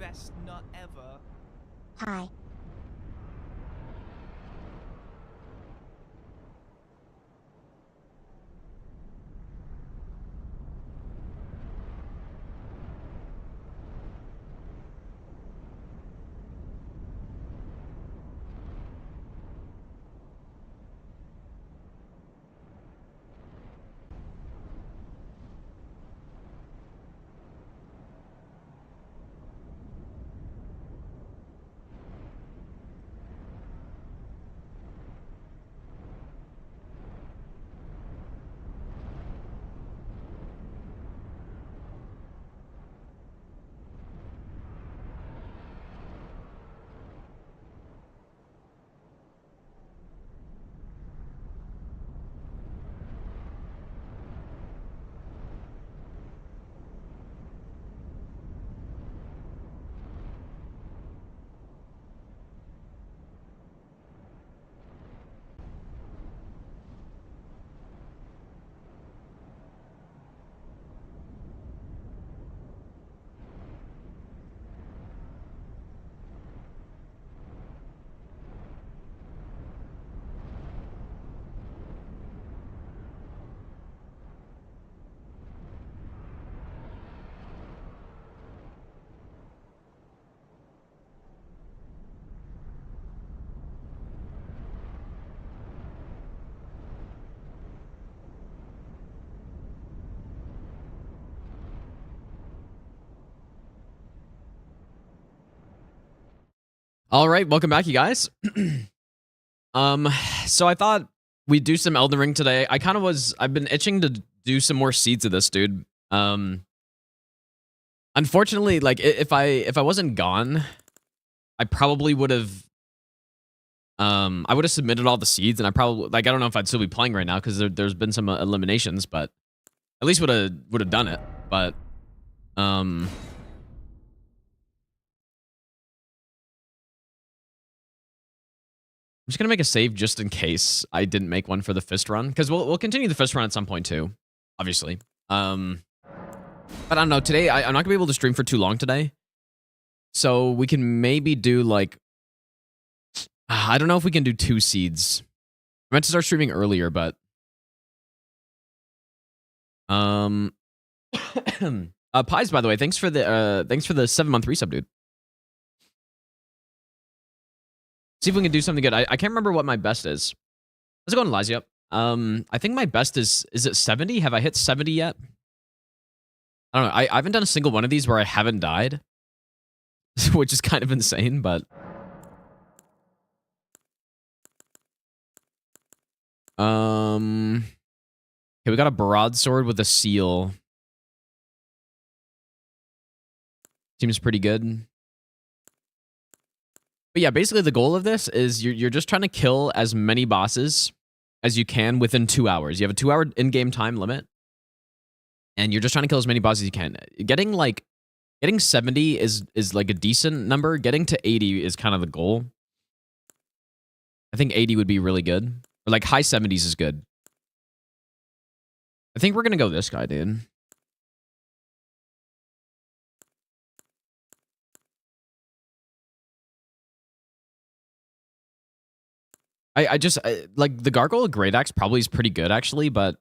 best nut ever. Hi. All right, welcome back, you guys. So I thought we'd do some Elden Ring today. I've been itching to do some more seeds of this, dude. Unfortunately, like if I wasn't gone, I probably would have I would have submitted all the seeds, and I don't know if I'd still be playing right now because there's been some eliminations, but at least would have done it. But I'm just gonna make a save just in case I didn't make one for the fist run, because we'll continue the fist run at some point too, obviously. But I don't know. Today I'm not gonna be able to stream for too long today, so we can maybe do like I don't know if we can do 2 seeds. I meant to start streaming earlier, but Pies, by the way, thanks for the 7-month resub, dude. See if we can do something good. I can't remember what my best is. Let's go on Lazia. I think my best is it 70? Have I hit 70 yet? I don't know. I haven't done a single one of these where I haven't died, which is kind of insane, but okay, we got a broadsword with a seal. Seems pretty good. But yeah, basically the goal of this is you're just trying to kill as many bosses as you can within 2 hours. You have a 2-hour in-game time limit, and you're just trying to kill as many bosses as you can. Getting 70 is like a decent number. Getting to 80 is kind of the goal. I think 80 would be really good. Or like high 70s is good. I think we're gonna go this guy, dude. I like the Gargoyle Great Axe probably is pretty good actually, but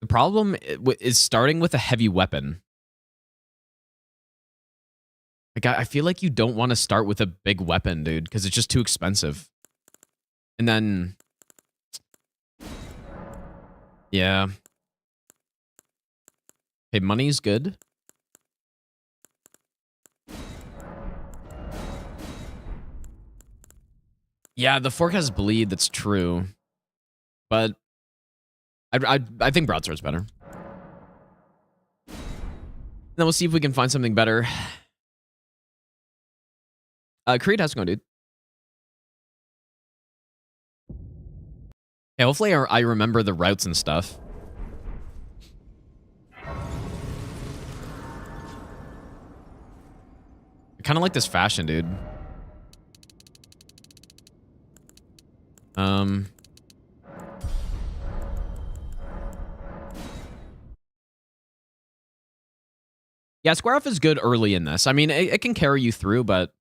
the problem is starting with a heavy weapon. Like I feel like you don't want to start with a big weapon, dude, because it's just too expensive. And then, yeah. Okay, money's good. Yeah, the fork has bleed. That's true, but I think broadsword's better. Then we'll see if we can find something better. Creed, how's it going, dude? Yeah, hopefully I remember the routes and stuff. I kind of like this fashion, dude. Yeah, Square Off is good early in this. I mean, it can carry you through, but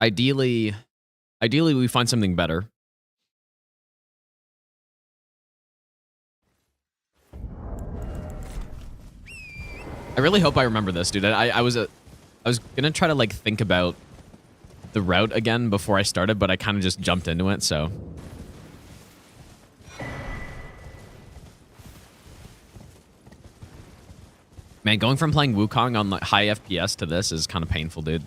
ideally we find something better. I really hope I remember this, dude. I was gonna try to like think about the route again before I started, but I kind of just jumped into it, so. Man, going from playing Wukong on like high FPS to this is kind of painful, dude.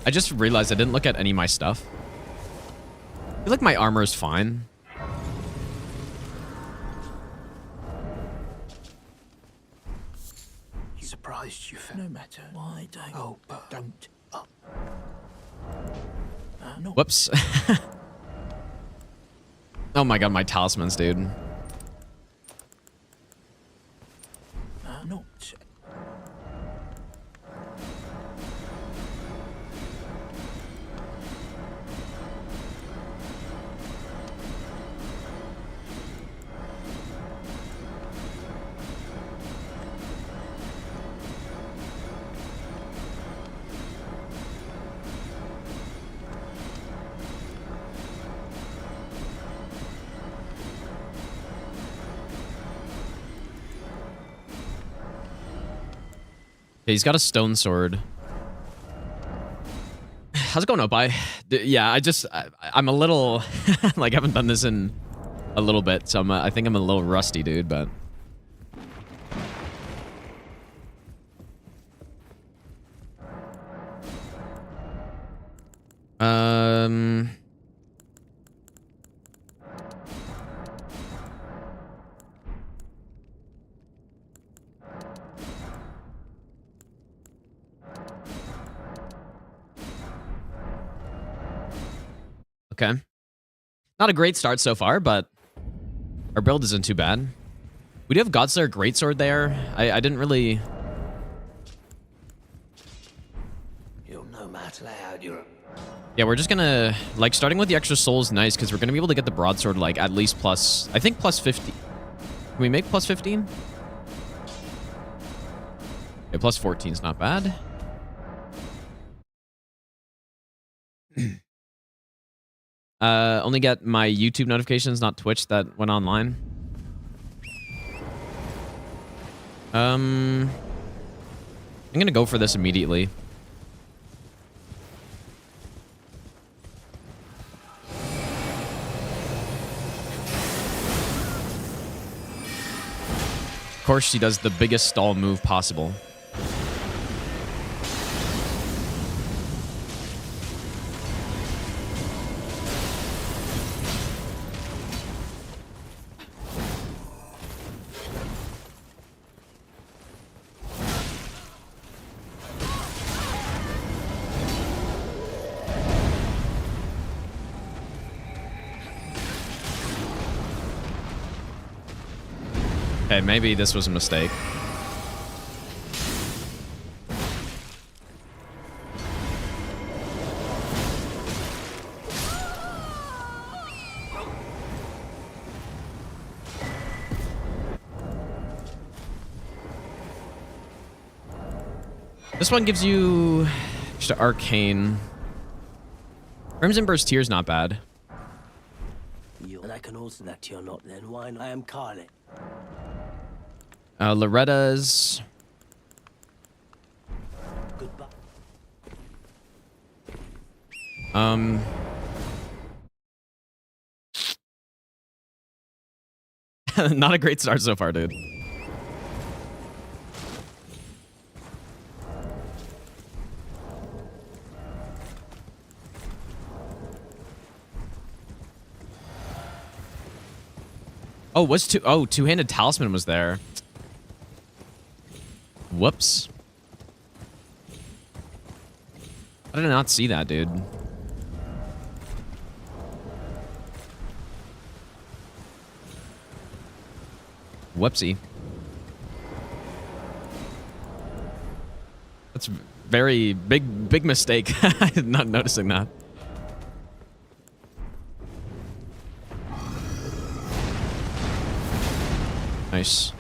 I just realized I didn't look at any of my stuff. I feel like my armor is fine. Surprised you found. No matter. Why don't? Oh, but don't. Oh. No. Whoops. Oh my god, my talismans, dude. Not. Okay, he's got a stone sword. How's it going, Opie? Yeah, I'm a little, like, I haven't done this in a little bit, so I think I'm a little rusty, dude, but. Okay. Not a great start so far, but our build isn't too bad. We do have Godslayer Greatsword there. I didn't really... You'll no matter how you're... Yeah, we're just gonna... Like, starting with the extra soul is nice, because we're gonna be able to get the broadsword, like, at least plus... I think plus 50. Can we make plus 15? Okay, plus 14 is not bad. Only get my YouTube notifications, not Twitch, that went online. I'm gonna go for this immediately. Of course, she does the biggest stall move possible. Okay, maybe this was a mistake. This one gives you just an arcane. Crimson Burst Tear's not bad. And I can also that you're not then. Why not? I am Caelid. Loretta's. Goodbye. Not a great start so far, dude. Oh, two-handed talisman was there. Whoops. I did not see that, dude. Whoopsie. That's very big mistake. Not noticing that. Nice.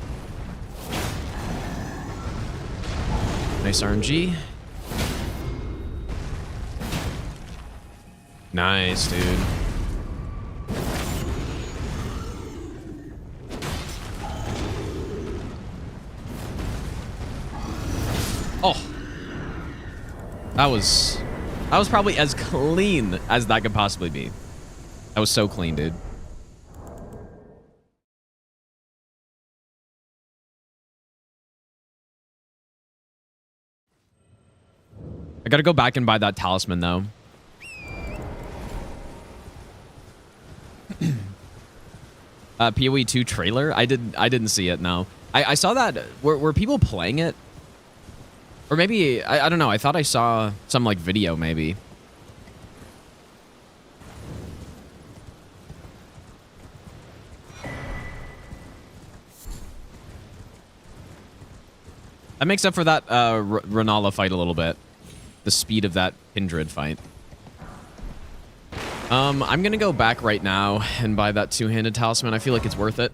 Nice RNG. Nice, dude. Oh. That was probably as clean as that could possibly be. That was so clean, dude. I gotta go back and buy that talisman though. PoE 2 trailer? I didn't see it, no. I saw that. Were people playing it? Or maybe, I don't know, I thought I saw some like video maybe. That makes up for that Renala fight a little bit. The speed of that Kindred fight. I'm gonna go back right now and buy that two-handed talisman. I feel like it's worth it.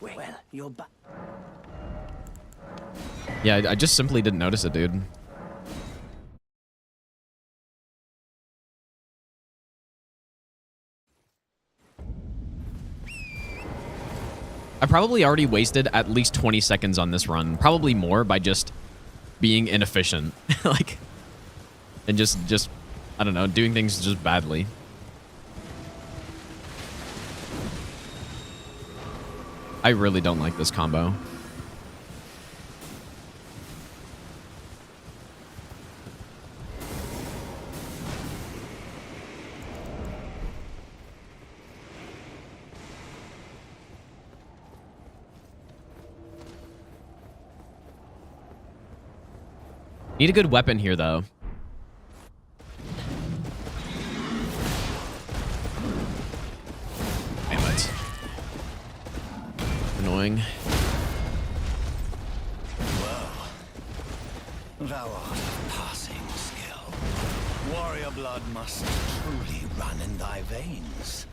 Well, you're back. Yeah, I just simply didn't notice it, dude. I probably already wasted at least 20 seconds on this run. Probably more by just being inefficient. Like, and just, I don't know, doing things just badly. I really don't like this combo. Need a good weapon here, though. Damn it. Annoying. Well, thou art of passing skill. Warrior blood must truly run in thy veins.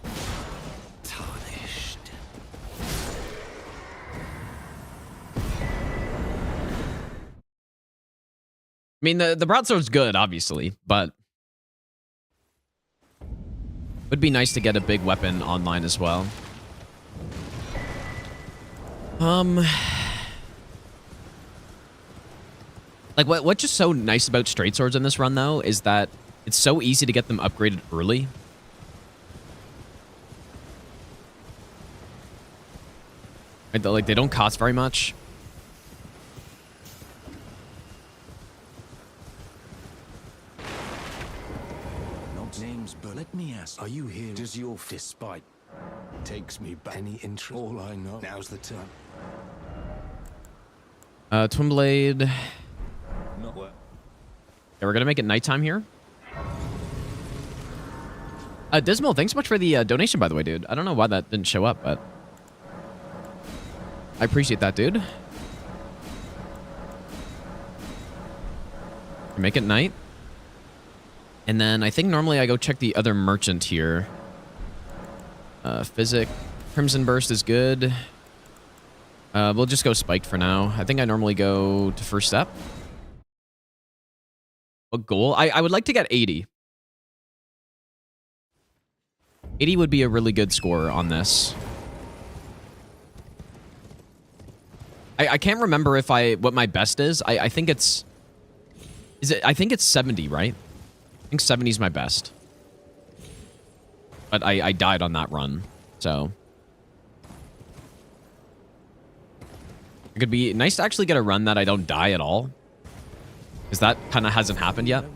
Tarnished. I mean, the broadsword's good, obviously, but would be nice to get a big weapon online as well. Like, what's just so nice about straight swords in this run, though, is that it's so easy to get them upgraded early. Like, they don't cost very much. Name's but let me ask, are you here? Does your despite takes me back? Any interest? All I know. Now's the time. Twin blade. Not what? Yeah, we're gonna make it nighttime here. Dismal, thanks so much for the donation, by the way, dude. I don't know why that didn't show up, but I appreciate that, dude. Make it night. And then I think normally I go check the other merchant here. Physic. Crimson Burst is good. We'll just go Spiked for now. I think I normally go to First Step. What goal? I would like to get 80. 80 would be a really good score on this. I can't remember if what my best is. I think it's... I think it's 70, right? I think 70 is my best. But I died on that run, so. It could be nice to actually get a run that I don't die at all. Because that kind of hasn't happened yet.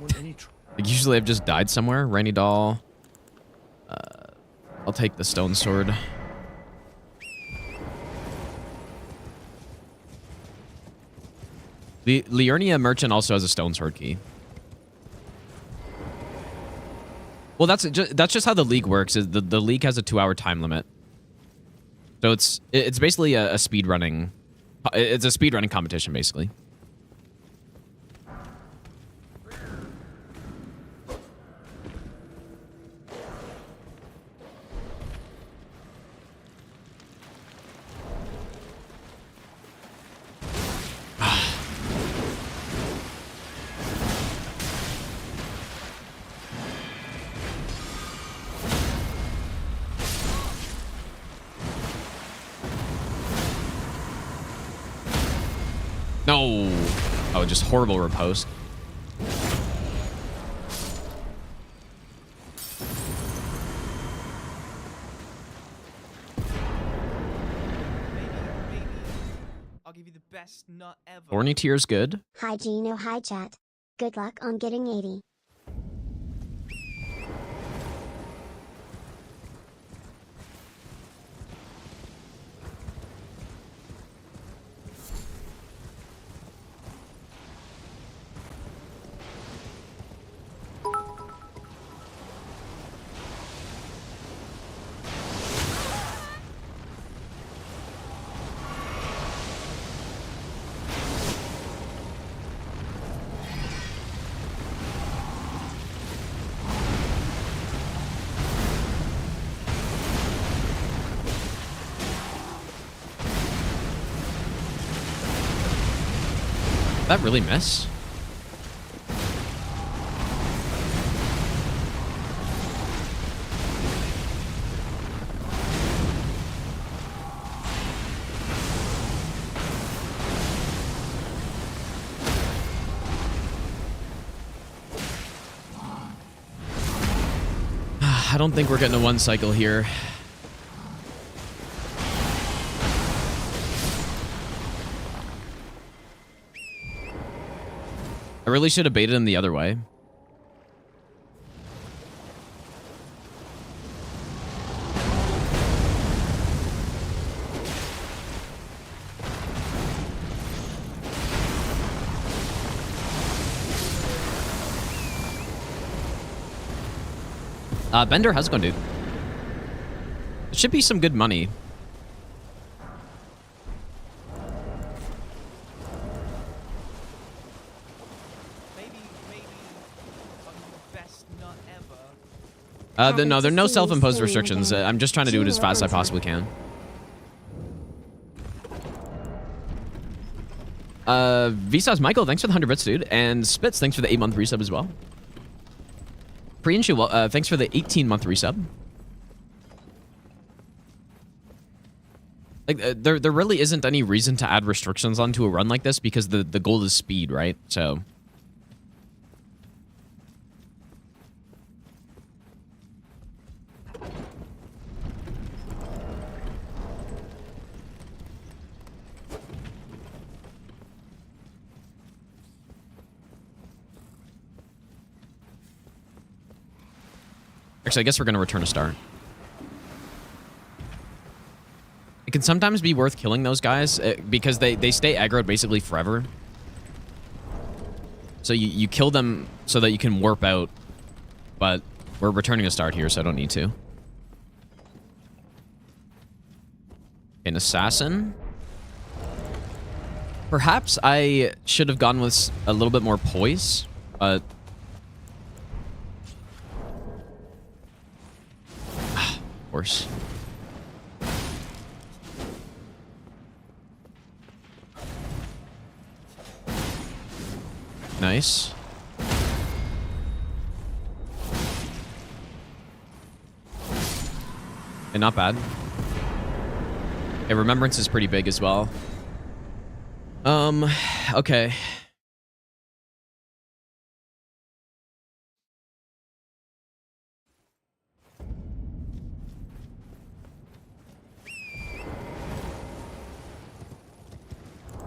Like, usually I've just died somewhere. Rainy Doll. I'll take the Stone Sword. The Liurnia Merchant also has a stone sword key. Well, that's just how the league works. Is the league has a 2-hour time limit, so it's basically a speed running. It's a speed running competition, basically. No. Oh, just horrible riposte. I'll give you the best nut ever. Thorny Tear's good. Hi Gino, hi chat. Good luck on getting 80. Did that really miss? I don't think we're getting a one cycle here. I really should have baited him the other way. Bender, how's it going, dude? It should be some good money. No, there are no self-imposed restrictions. I'm just trying to do it as fast as I possibly can. Vsauce Michael, thanks for the 100 bits, dude. And Spitz, thanks for the 8-month resub as well. Prianshu, thanks for the 18-month resub. Like, there really isn't any reason to add restrictions onto a run like this because the goal is speed, right? So... Actually, I guess we're going to return a star. It can sometimes be worth killing those guys because they stay aggroed basically forever. So you kill them so that you can warp out, but we're returning a start here, so I don't need to. An assassin. Perhaps I should have gone with a little bit more poise, but... Of course. Nice. And not bad. Okay, Remembrance is pretty big as well. Okay.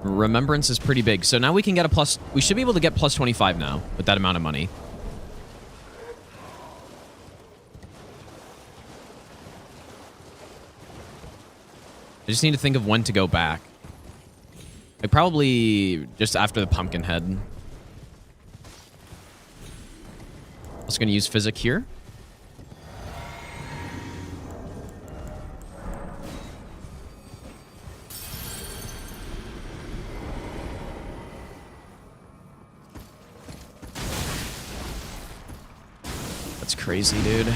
Remembrance is pretty big. So now we can get a plus... We should be able to get plus 25 now with that amount of money. I just need to think of when to go back. Like probably just after the pumpkin head. Also gonna use physic here. That's crazy, dude.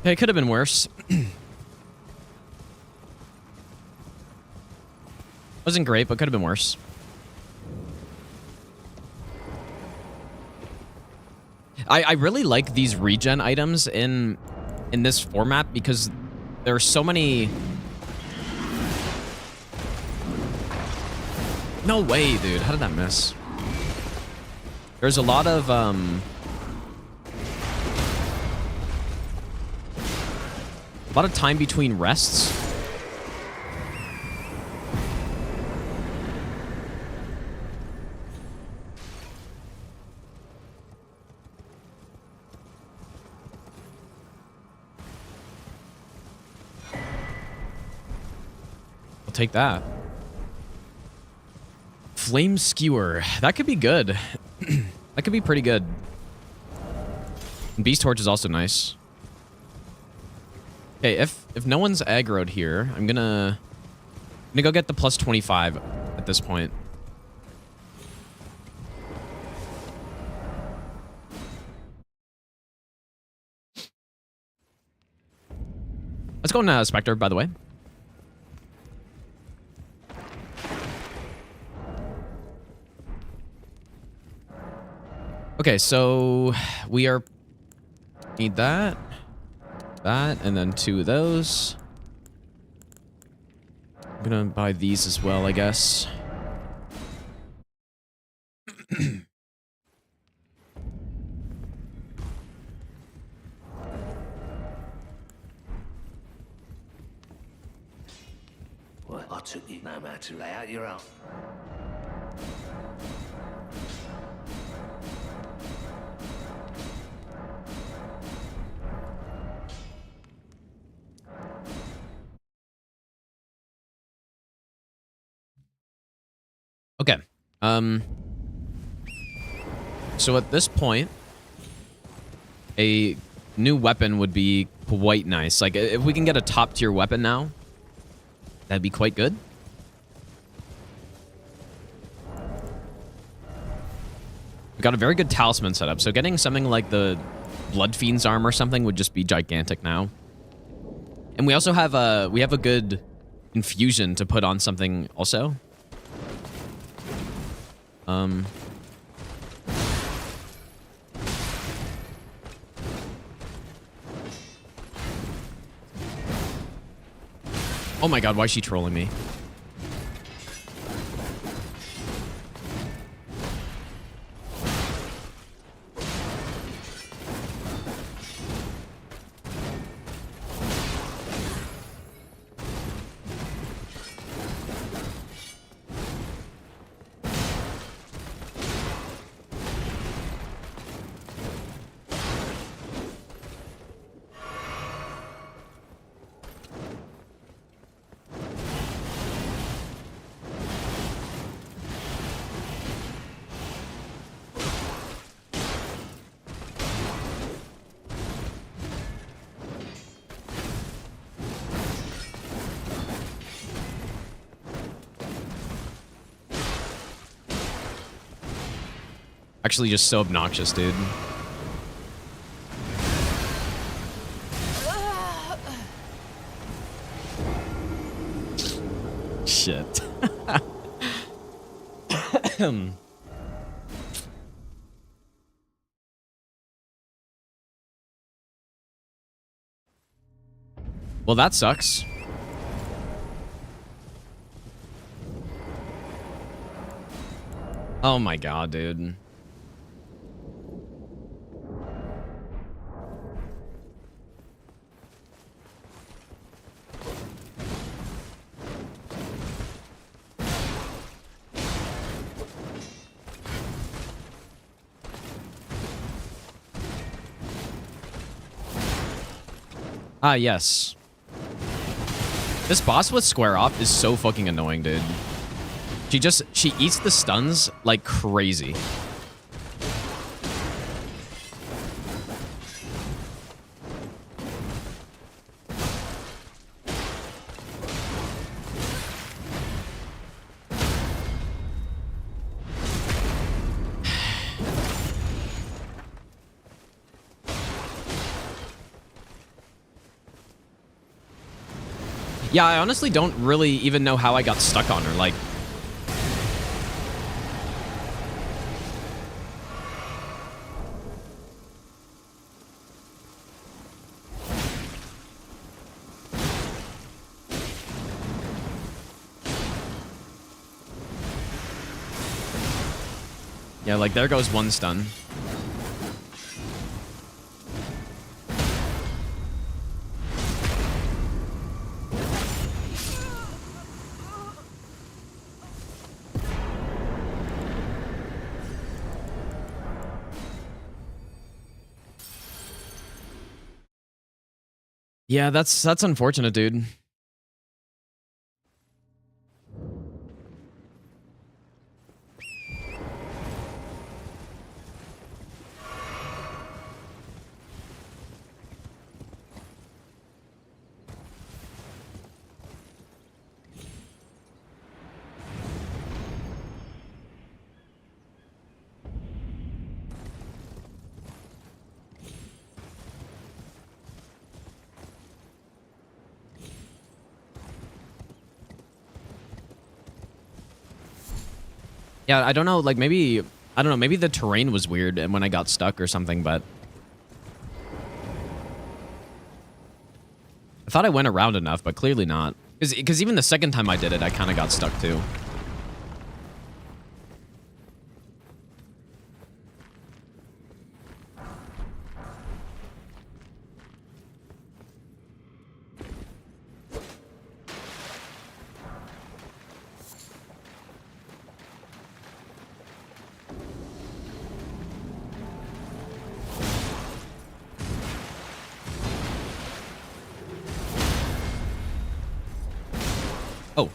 Okay, it could have been worse. Wasn't great, but could have been worse. I really like these regen items in this format because there are so many... No way, dude. How did that miss? There's a lot of... A lot of time between rests. I'll take that. Flame Skewer. That could be good. That could be pretty good. And Beast Torch is also nice. Okay, if no one's aggroed here, I'm gonna go get the plus 25 at this point. Let's go on Spectre, by the way. Okay, so we are... Need that. That, and then 2 of those. I'm gonna buy these as well, I guess. What? I took you no matter to lay out your own. Okay. So at this point, a new weapon would be quite nice. Like, if we can get a top-tier weapon now, that'd be quite good. We got a very good talisman setup, so getting something like the Blood Fiend's arm or something would just be gigantic now. And we also have a good infusion to put on something also. Oh my god, why is she trolling me? Actually just so obnoxious, dude. Shit. Well, that sucks. Oh my god, dude. Ah, yes. This boss with square off is so fucking annoying, dude. She eats the stuns like crazy. Yeah, I honestly don't really even know how I got stuck on her. Like, yeah, like there goes one stun. Yeah, that's unfortunate, dude. Yeah, I don't know, like maybe, I don't know, maybe the terrain was weird and when I got stuck or something, but I thought I went around enough, but clearly not. Because even the second time I did it, I kind of got stuck too. Oh.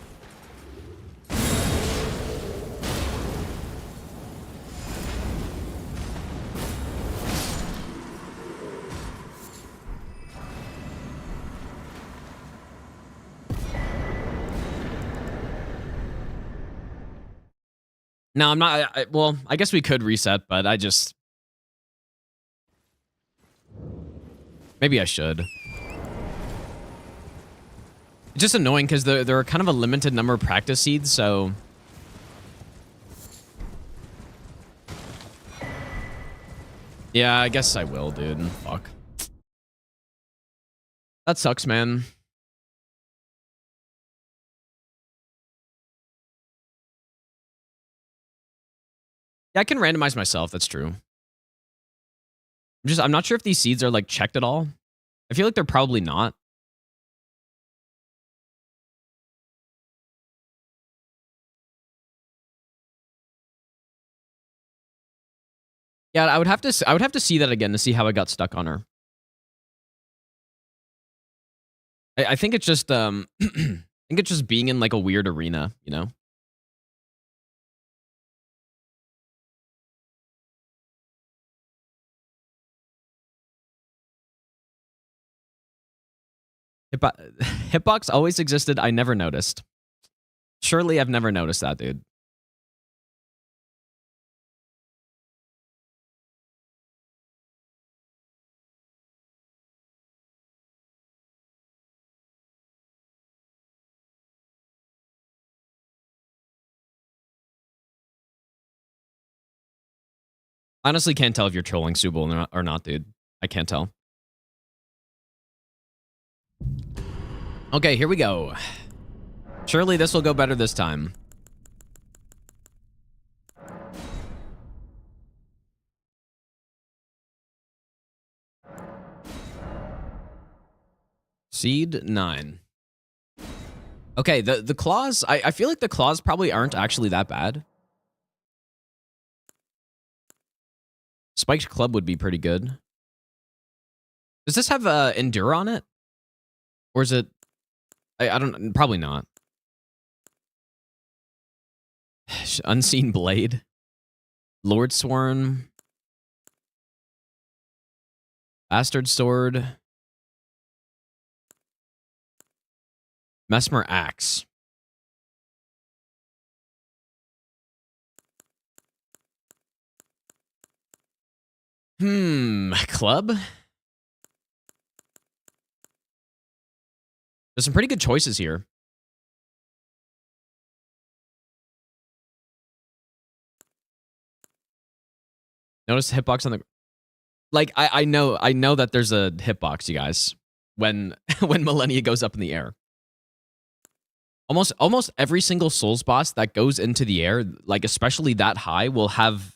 No, I'm not. Well, I guess we could reset, but I just... Maybe I should. It's just annoying because there are kind of a limited number of practice seeds, so... Yeah, I guess I will, dude. Fuck. That sucks, man. Yeah, I can randomize myself. That's true. I'm not sure if these seeds are like checked at all. I feel like they're probably not. Yeah, I would have to see that again to see how I got stuck on her. I think it's just I think it's just being in like a weird arena, you know? Hitbox always existed. I never noticed. Surely I've never noticed that, dude. Honestly, can't tell if you're trolling Subal or not, dude. I can't tell. Okay, here we go. Surely this will go better this time. Seed 9. Okay, the claws, I feel like the claws probably aren't actually that bad. Spiked club would be pretty good. Does this have Endure on it? Or is it... I don't... Probably not. Unseen Blade. Lord Sworn. Bastard Sword. Mesmer Axe. Club? There's some pretty good choices here. Notice the hitbox on the... Like, I know that there's a hitbox, you guys, when when Millennia goes up in the air. Almost every single Souls boss that goes into the air, like especially that high, will have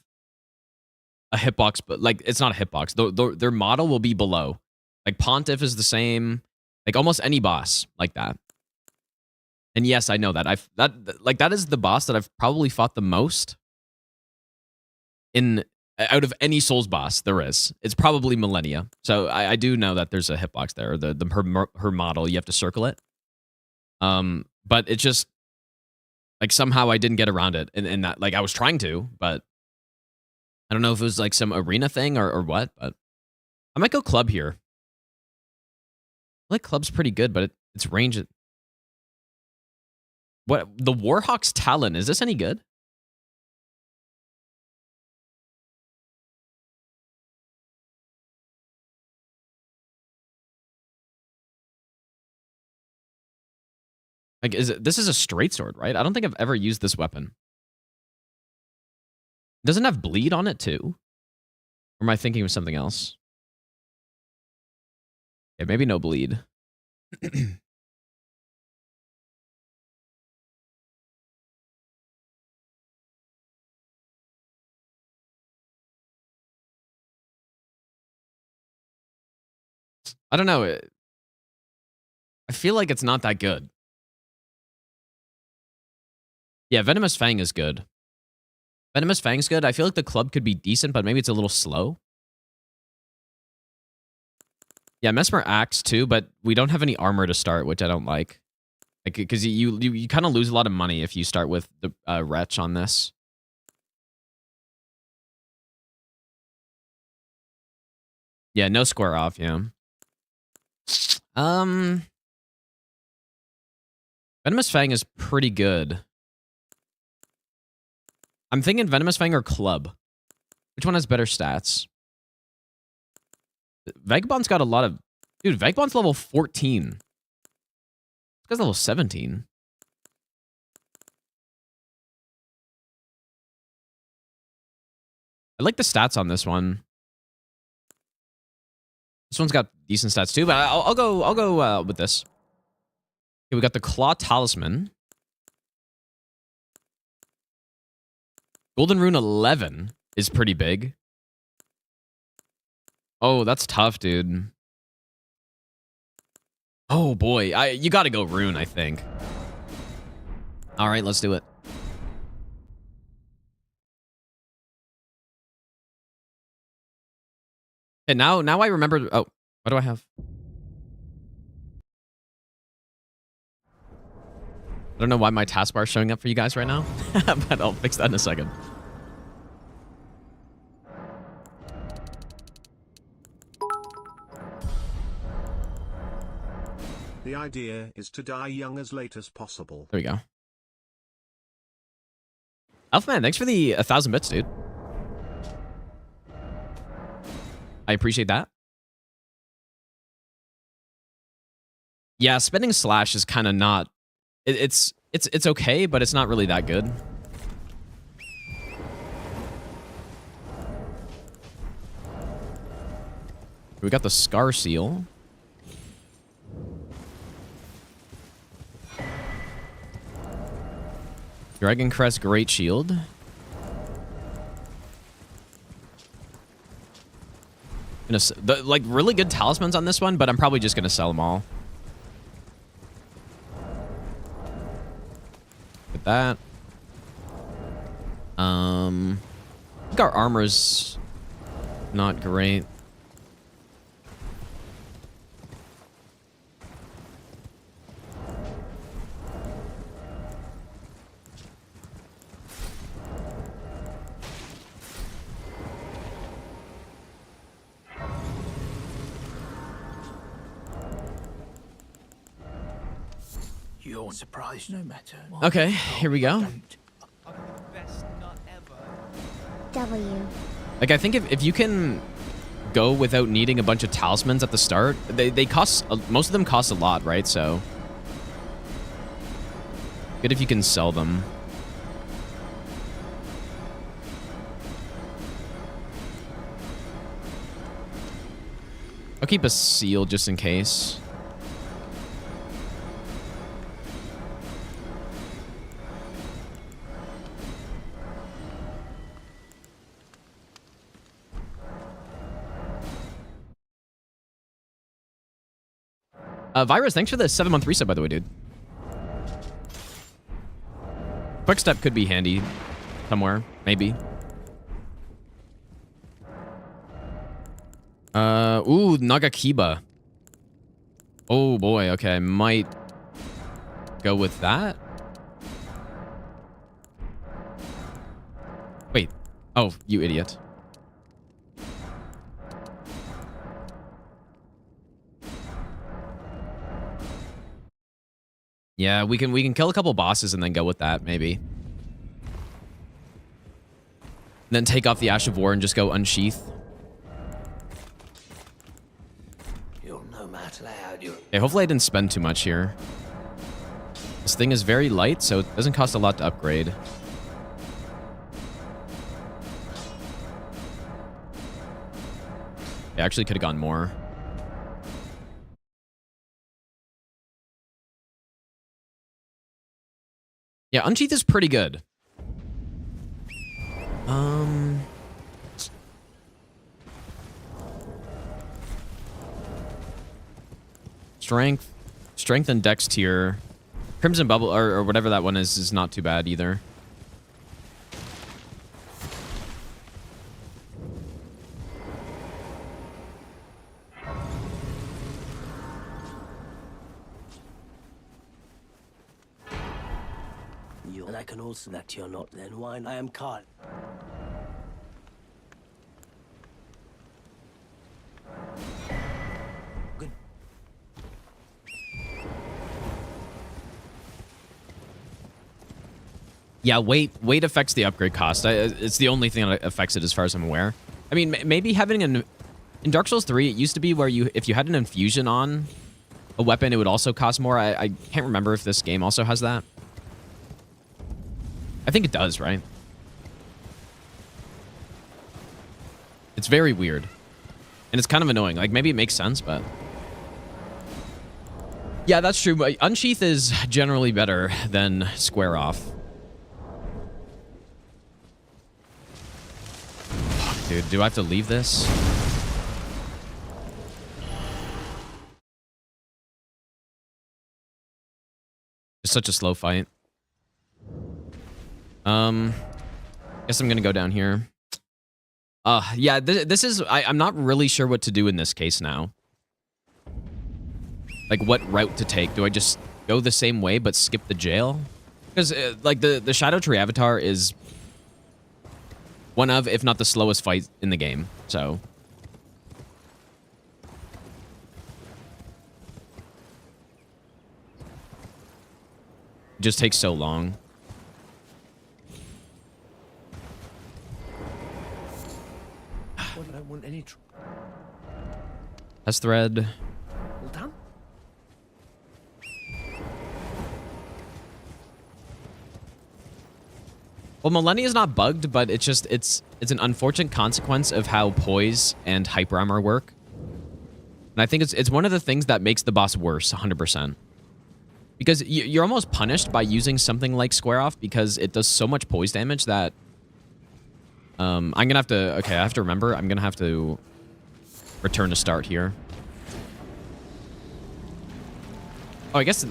a hitbox, but like it's not a hitbox. Their model will be below. Like Pontiff is the same. Like almost any boss like that. And yes, I know that. That is the boss that I've probably fought the most out of any Souls boss there is. It's probably Millennia. So I do know that there's a hitbox there. Her model, you have to circle it. But it just like somehow I didn't get around it, and that like I was trying to, but I don't know if it was like some arena thing or what. But I might go club here. I like club's pretty good, but its range. What the Warhawk's Talon, is this any good? Like, this is a straight sword, right? I don't think I've ever used this weapon. Doesn't it have bleed on it too? Or am I thinking of something else? Okay, maybe no bleed. I don't know. I feel like it's not that good. Yeah, Venomous Fang is good. Venomous Fang's good. I feel like the club could be decent, but maybe it's a little slow. Yeah, Mesmer Axe too, but we don't have any armor to start, which I don't like. Like, because you kind of lose a lot of money if you start with the Wretch on this. Yeah, no square off, yeah. Venomous Fang is pretty good. I'm thinking Venomous Fang or Club. Which one has better stats? Vagabond's got a lot of... Dude, Vagabond's level 14. This guy's level 17. I like the stats on this one. This one's got decent stats too, but I'll go with this. Okay, we got the Claw Talisman. Golden Rune 11 is pretty big. Oh, that's tough, dude. Oh boy, you gotta go Rune, I think. All right, let's do it. And now I remember. Oh, what do I have? I don't know why my taskbar is showing up for you guys right now, but I'll fix that in a second. The idea is to die young as late as possible. There we go. Elfman, thanks for the 1,000 bits, dude. I appreciate that. Yeah, spending slash is kind of not... It's okay, but it's not really that good. We got the Scar Seal. Dragon Crest Great Shield. Like really good talismans on this one, but I'm probably just gonna sell them all. With that. I think our armor's not great. You're surprised no matter. Okay, here we go. I'll give you the best nut ever. W. Like, I think if you can go without needing a bunch of talismans at the start, they cost, most of them cost a lot, right? So, good if you can sell them. I'll keep a seal just in case. Virus, thanks for the 7-month reset, by the way, dude. Quick step could be handy somewhere, maybe. Ooh, Nagakiba. Oh boy, okay, might go with that. Wait. Oh, you idiot. Yeah, we can kill a couple bosses and then go with that, maybe. And then take off the Ash of War and just go unsheath. You're no match loud. You're Okay, hopefully I didn't spend too much here. This thing is very light, so it doesn't cost a lot to upgrade. I actually could have gone more. Yeah, unsheath is pretty good. Strength and Dex tier. Crimson Bubble, or whatever that one is not too bad either. and I can also that you're not then wine. I am Caelid. Good. Yeah, weight affects the upgrade cost. It's the only thing that affects it as far as I'm aware. I mean, maybe having in Dark Souls 3, it used to be where if you had an infusion on a weapon, it would also cost more. I can't remember if this game also has that. I think it does, right? It's very weird. And it's kind of annoying. Like, maybe it makes sense, but... Yeah, that's true. But Unsheath is generally better than Square Off. Fuck, dude. Do I have to leave this? It's such a slow fight. Guess I'm gonna go down here. Yeah, this is... I'm not really sure what to do in this case now. Like, what route to take? Do I just go the same way but skip the jail? Because, like, the Shadow Tree Avatar is one of, if not the slowest fight in the game, so... It just takes so long. What did I want any Test thread. Well done. Well, Millennia is not bugged, but it's just it's an unfortunate consequence of how poise and hyper armor work. And I think it's one of the things that makes the boss worse, 100%. Because you're almost punished by using something like Square Off because it does so much poise damage that... I'm going to have to... Okay, I have to remember. I'm going to have to return to start here. Oh, I guess...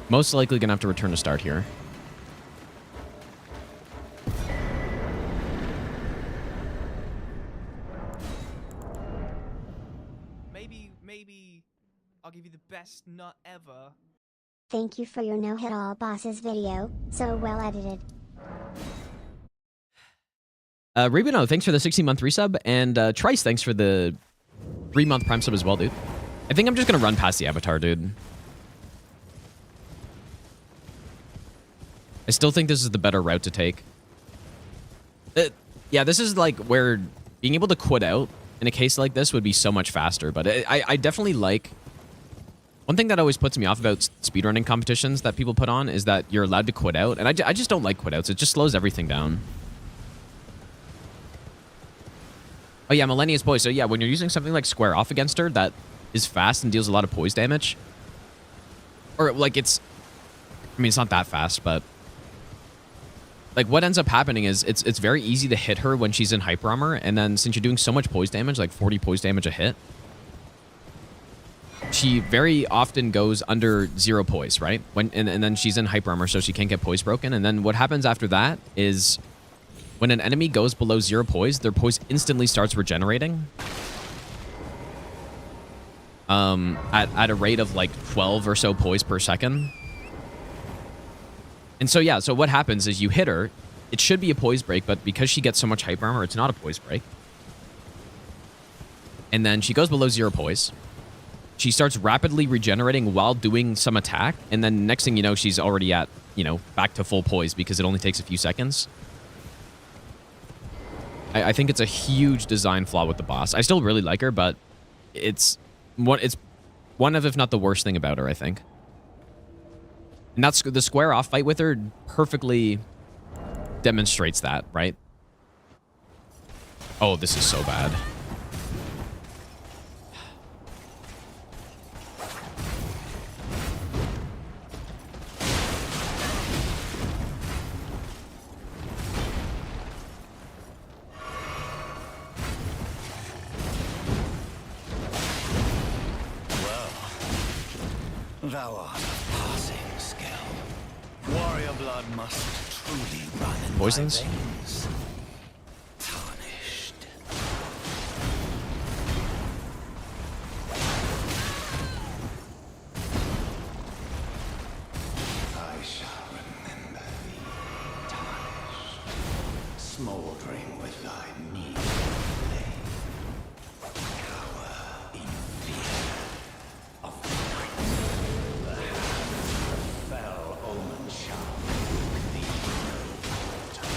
Most likely gonna have to return to start here. Maybe I'll give you the best nut ever. Thank you for your no hit all bosses video, so well edited. Rebino, thanks for the 16-month resub, and Trice, thanks for the 3-month Prime sub as well, dude. I think I'm just gonna run past the Avatar, dude. I still think this is the better route to take. Yeah, this is like where being able to quit out in a case like this would be so much faster. But I definitely like... One thing that always puts me off about speedrunning competitions that people put on is that you're allowed to quit out. And I just don't like quit outs. It just slows everything down. Oh yeah, Millennia's Boy. So yeah, when you're using something like Square Off against her that is fast and deals a lot of poise damage. Or like it's... I mean, it's not that fast, but... Like, what ends up happening is it's very easy to hit her when she's in Hyper Armor, and then since you're doing so much poise damage, like 40 poise damage a hit, she very often goes under 0 poise, right? And then she's in Hyper Armor, so she can't get poise broken. And then what happens after that is when an enemy goes below 0 poise, their poise instantly starts regenerating. At a rate of like 12 or so poise per second. And so, yeah, so what happens is you hit her. It should be a poise break, but because she gets so much Hyper Armor, it's not a poise break. And then she goes below 0 poise. She starts rapidly regenerating while doing some attack. And then next thing you know, she's already at, you know, back to full poise because it only takes a few seconds. I think it's a huge design flaw with the boss. I still really like her, but it's one of, if not the worst thing about her, I think. And that's the Square Off fight with her perfectly demonstrates that, right? Oh, this is so bad. Thou art a passing skill. Warrior blood must truly run in Poisons? my veins. Tarnished. I shall remember thee, tarnished, smoldering with thy need flame. Cower in fear of the night. The hand of fell omen shall make thee no water.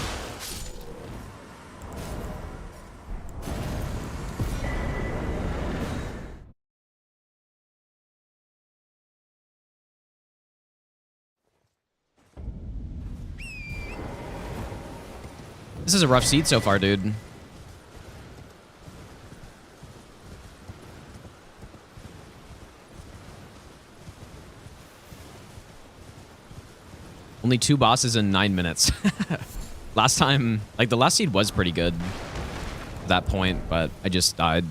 This is a rough seed so far, dude. Only 2 bosses in 9 minutes. Last time, like the last seed was pretty good at that point, but I just died.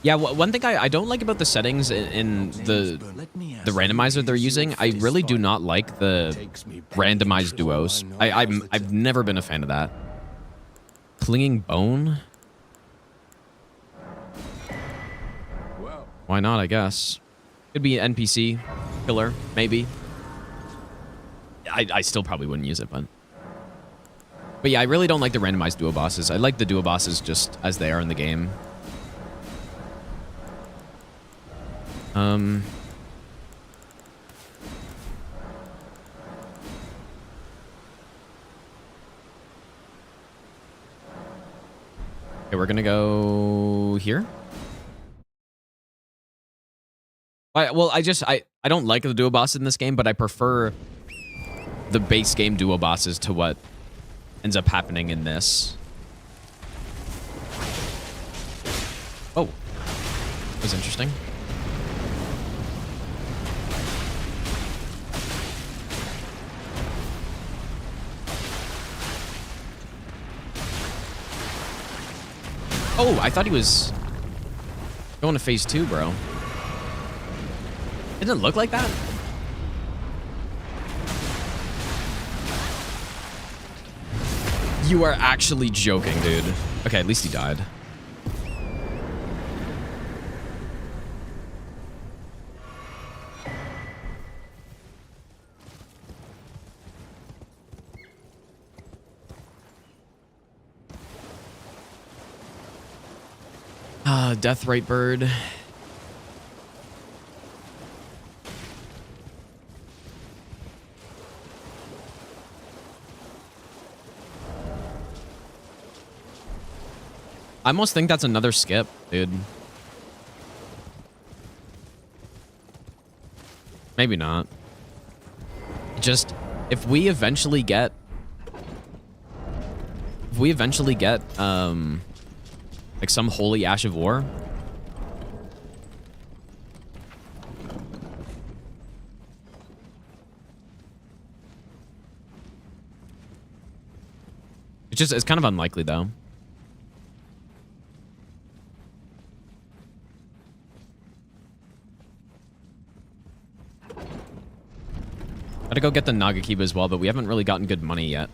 Yeah, one thing I don't like about the settings in the randomizer they're using, I really do not like the randomized duos. I've never been a fan of that. Clinging Bone? Why not, I guess. Could be an NPC killer, maybe. I still probably wouldn't use it, but yeah, I really don't like the randomized duo bosses. I like the duo bosses just as they are in the game. Okay, we're gonna go here. I don't like the duo bosses in this game, but I prefer the base game duo bosses to what ends up happening in this. Oh, that was interesting. Oh, I thought he was going to phase 2, bro. It didn't look like that. You are actually joking, dude. Okay, at least he died. Death Right Bird. I almost think that's another skip, dude. Maybe not. Just, if we eventually get, like some holy ash of war, it's kind of unlikely though. Gotta go get the Nagakiba as well, but we haven't really gotten good money yet.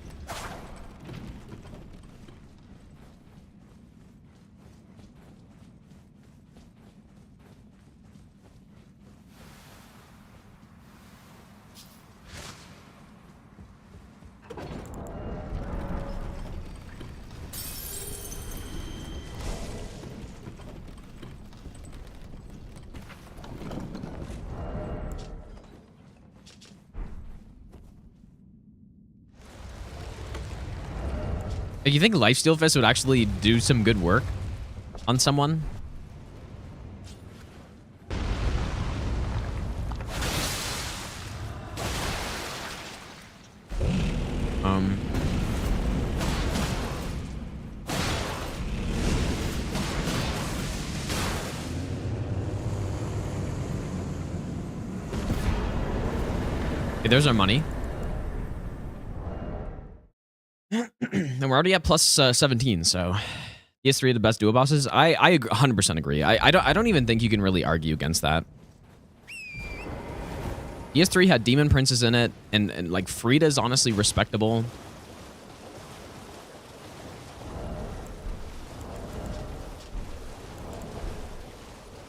You think Lifesteal Fist would actually do some good work on someone? Okay, there's our money. And we're already at plus 17, so PS3 are the best duo bosses. I 100% agree. I don't even think you can really argue against that. PS3 had Demon Princes in it, and like Frida's honestly respectable.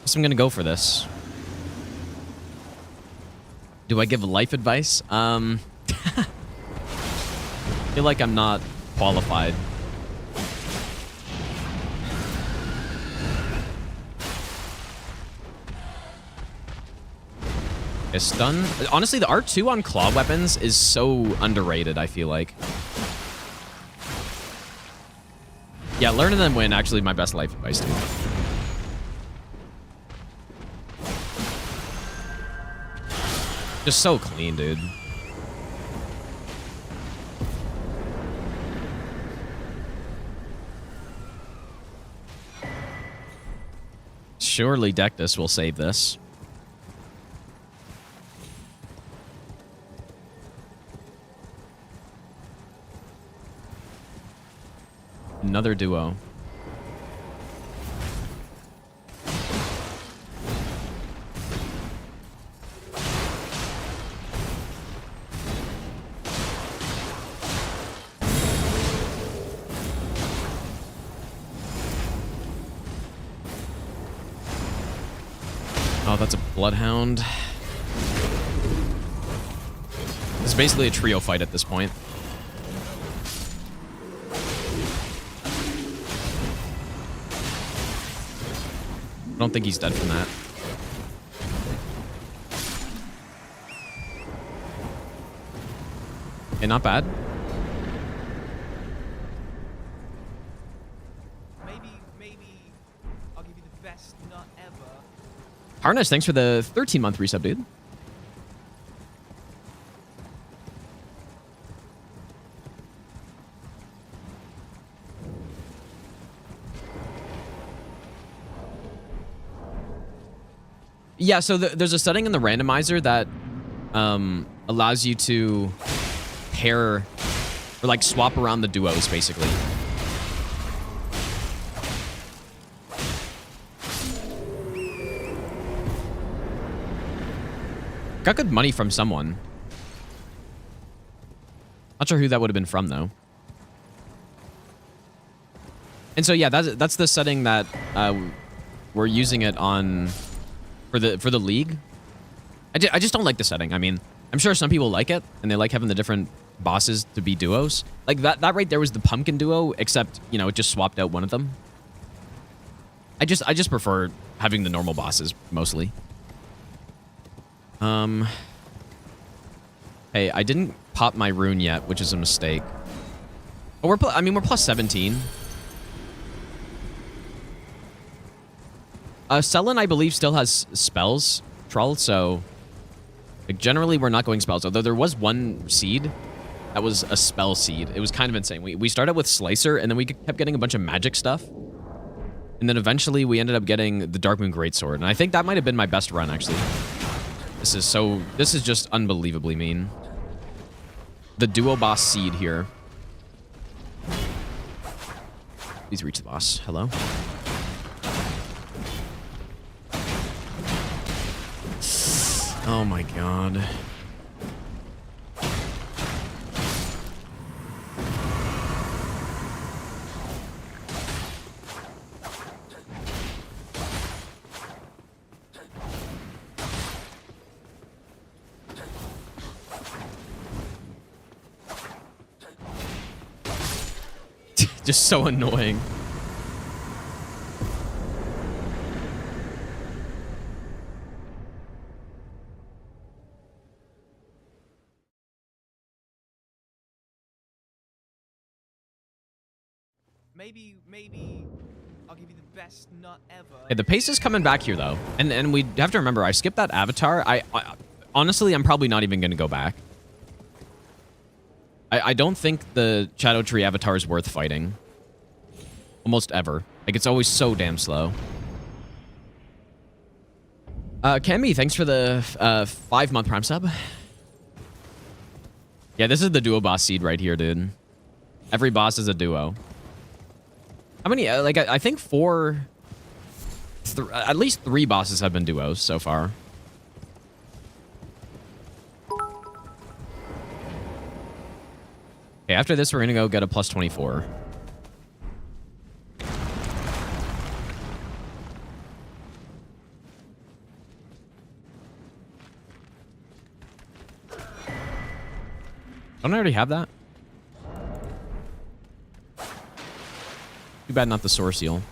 So I'm gonna go for this. Do I give life advice? I feel like I'm not qualified. A stun. Honestly, the R2 on claw weapons is so underrated, I feel like. Yeah, learn and then win, actually my best life advice to me. Just so clean, dude. Surely Deathless will save this. Another duo. Oh, that's a Bloodhound. It's basically a trio fight at this point. I don't think he's dead from that. Okay, not bad. Maybe best nut ever. Harness, thanks for the 13-month resub, dude. Yeah, so there's a setting in the randomizer that allows you to pair or like swap around the duos, basically. Got good money from someone. Not sure who that would have been from, though. And so, yeah, that's the setting that we're using it on for the league. I just don't like the setting. I mean, I'm sure some people like it, and they like having the different bosses to be duos. Like, that right there was the pumpkin duo, except, you know, it just swapped out one of them. I just prefer having the normal bosses, mostly. Hey, I didn't pop my rune yet, which is a mistake. But we're plus 17. Selen, I believe, still has spells, Troll, so like, generally we're not going spells, although there was one seed that was a spell seed. It was kind of insane. We started with Slicer, and then we kept getting a bunch of magic stuff. And then eventually we ended up getting the Darkmoon Greatsword, and I think that might have been my best run, actually. This is just unbelievably mean. The duo boss seed here. Please reach the boss. Hello? Oh my god. Just so annoying. Maybe I'll give you the best nut ever. Hey, the pace is coming back here, though. And we have to remember, I skipped that avatar. I honestly, I'm probably not even going to go back. I don't think the Shadow Tree avatar is worth fighting. Almost ever. Like, it's always so damn slow. Cammy, thanks for the 5-month Prime sub. Yeah, this is the duo boss seed right here, dude. Every boss is a duo. How many? Like, I think at least 3 bosses have been duos so far. Okay, after this, we're gonna go get a plus 24. Don't I already have that? Too bad not the Source Seal.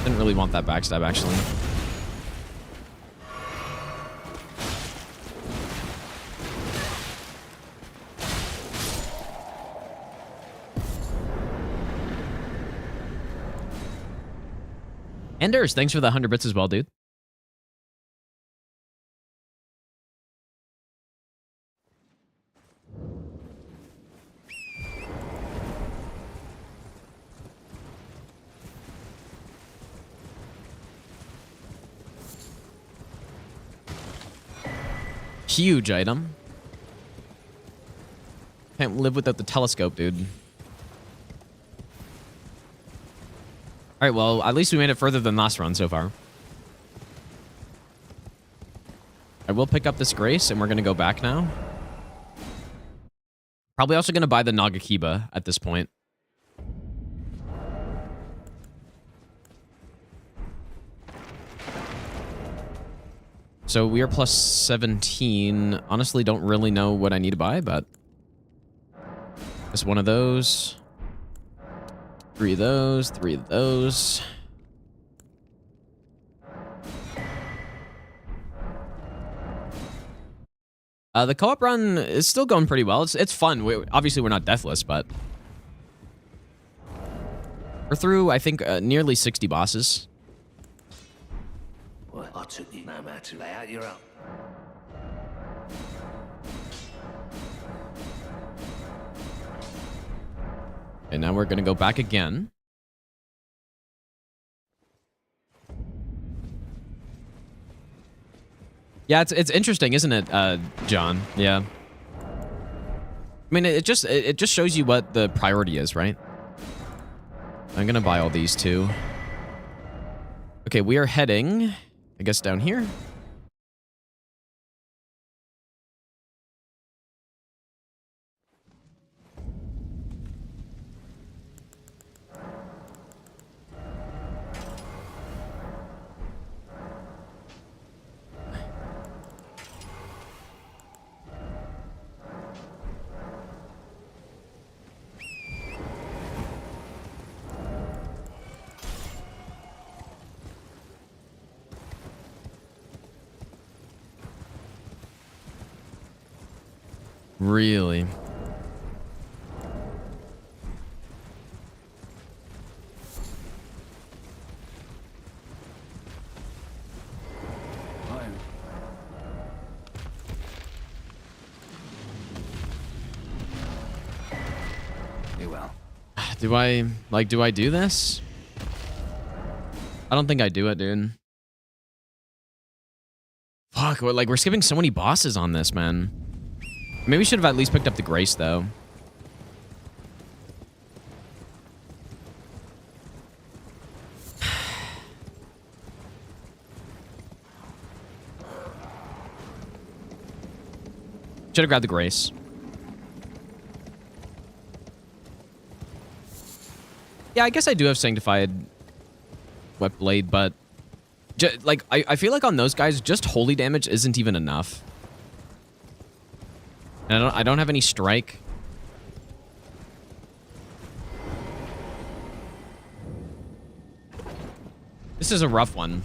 Didn't really want that backstab, actually. Enders, thanks for the 100 bits as well, dude. Huge item. Can't live without the telescope, dude. All right, well, at least we made it further than last run so far. I will pick up this Grace, and we're going to go back now. Probably also going to buy the Nagakiba at this point. So we are plus 17. Honestly, don't really know what I need to buy, but Just one of those. 3 of those. 3 of those. The co-op run is still going pretty well. It's fun. Obviously, we're not deathless, but we're through, I think, nearly 60 bosses. Well, I took you no matter. Lay out your own. And now we're going to go back again. Yeah, it's interesting, isn't it, John? Yeah. I mean, it just shows you what the priority is, right? I'm gonna buy all these too. Okay, we are heading, I guess, down here. Really? You well. Do I do this? I don't think I do it, dude. Fuck, we're skipping so many bosses on this, man. Maybe we should have at least picked up the Grace, though. Should have grabbed the Grace. Yeah, I guess I do have Sanctified Wet Blade, but I feel like on those guys, just holy damage isn't even enough. And I don't have any strike. This is a rough one.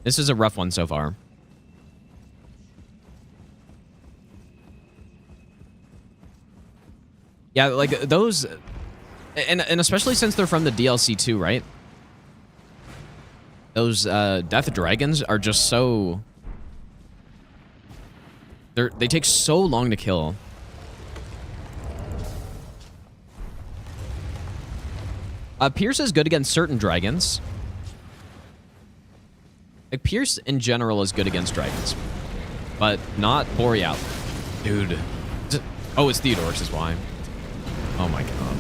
This is a rough one so far. Yeah, like those, and especially since they're from the DLC too, right? Those death dragons are just so... They take so long to kill. Pierce is good against certain dragons. Like, Pierce in general is good against dragons. But not Boreal. Dude. Oh, it's Theodorix is why. Oh my god.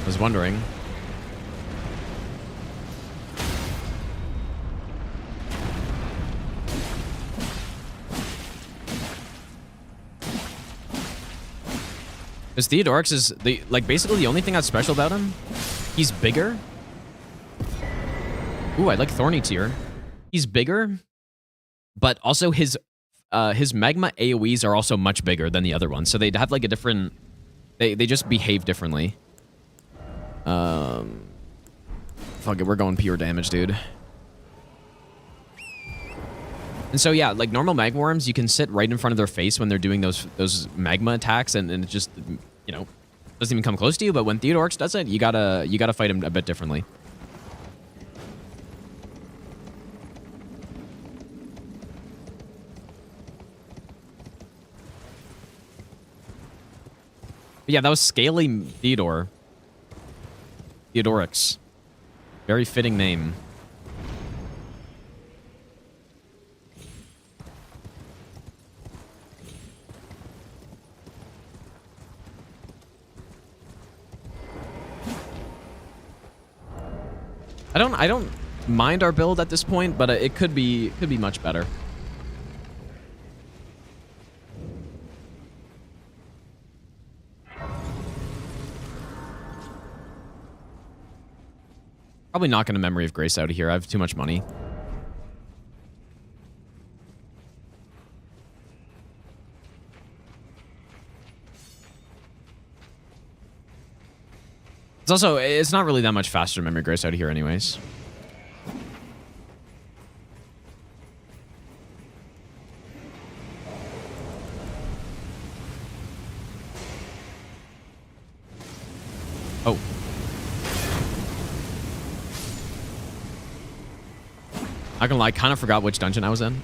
I was wondering. Because Theodorix is basically the only thing that's special about him. He's bigger. Ooh, I like Thorny Tier. He's bigger, but also his magma AoEs are also much bigger than the other ones. So they'd have like a different. They just behave differently. Fuck it, we're going pure damage, dude. And so yeah, like normal Magma Wyrms, you can sit right in front of their face when they're doing those magma attacks, and it just, you know, doesn't even come close to you. But when Theodorix does it, you gotta fight him a bit differently. But yeah, that was Scaly Theodorix. Very fitting name. I don't mind our build at this point, but it could be much better. Probably not going to Memory of Grace out of here. I have too much money. It's not really that much faster to Memory of Grace out of here anyways. Oh. Not gonna lie, I kind of forgot which dungeon I was in.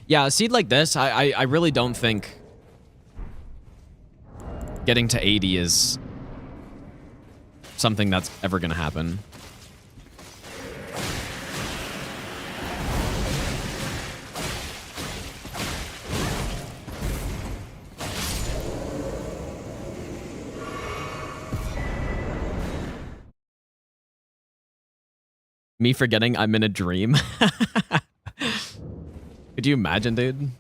Yeah, a seed like this, I really don't think getting to 80 is something that's ever going to happen. Me forgetting I'm in a dream. Could you imagine, dude?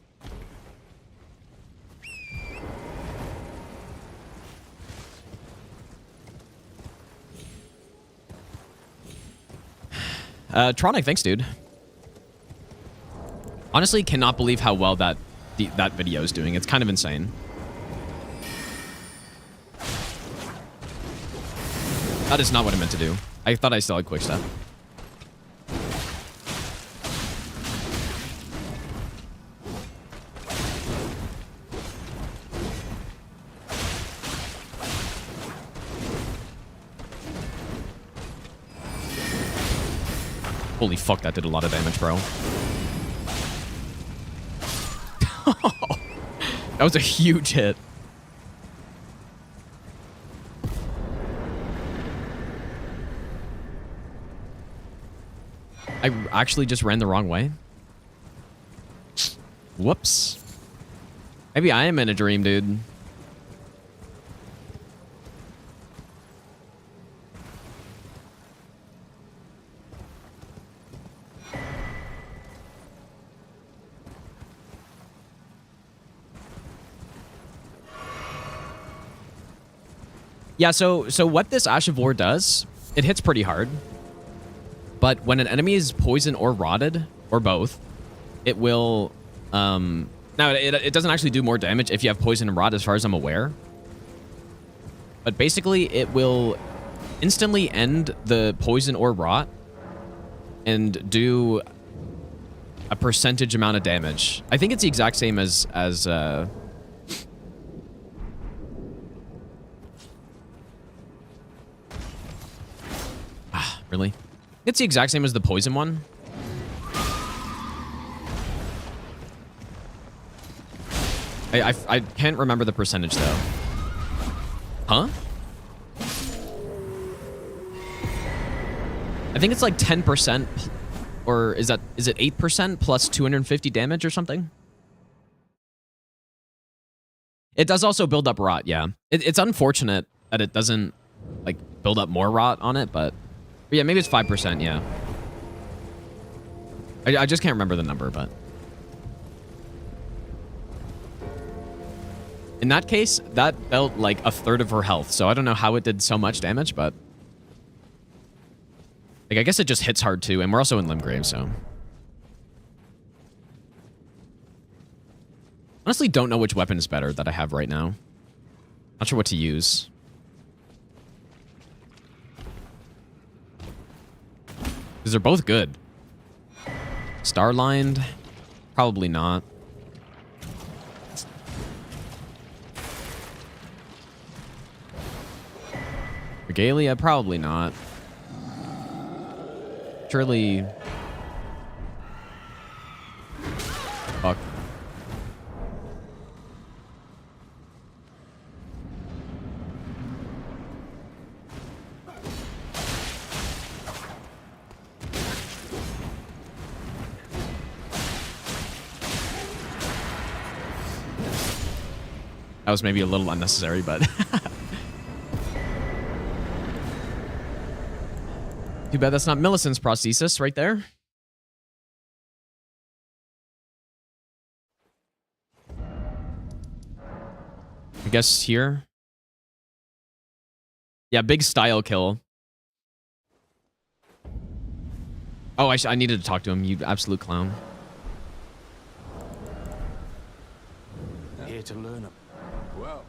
Tronic, thanks, dude. Honestly, cannot believe how well that video is doing. It's kind of insane. That is not what I meant to do. I thought I still had quick step. Holy fuck, that did a lot of damage, bro. That was a huge hit. I actually just ran the wrong way. Whoops. Maybe I am in a dream, dude. Yeah, so what this Ash of War does, it hits pretty hard. But when an enemy is poisoned or rotted, or both, it will... now, it doesn't actually do more damage if you have poison and rot, as far as I'm aware. But basically, it will instantly end the poison or rot and do a percentage amount of damage. I think it's the exact same as really? It's the exact same as the poison one. I can't remember the percentage though. Huh? I think it's like 10%, or is it 8% plus 250 damage or something? It does also build up rot, yeah. It's unfortunate that it doesn't like build up more rot on it, but yeah, maybe it's 5%, yeah. I just can't remember the number, but... In that case, that felt like a third of her health, so I don't know how it did so much damage, but... Like, I guess it just hits hard too, and we're also in Limgrave, so... Honestly, don't know which weapon is better that I have right now. Not sure what to use. Because they're both good. Starlined? Probably not. Regalia? Probably not. Surely... Fuck. That was maybe a little unnecessary, but... Too bad that's not Millicent's prosthesis right there. I guess here. Yeah, big style kill. Oh, I needed to talk to him, you absolute clown. Here to learn it. Well.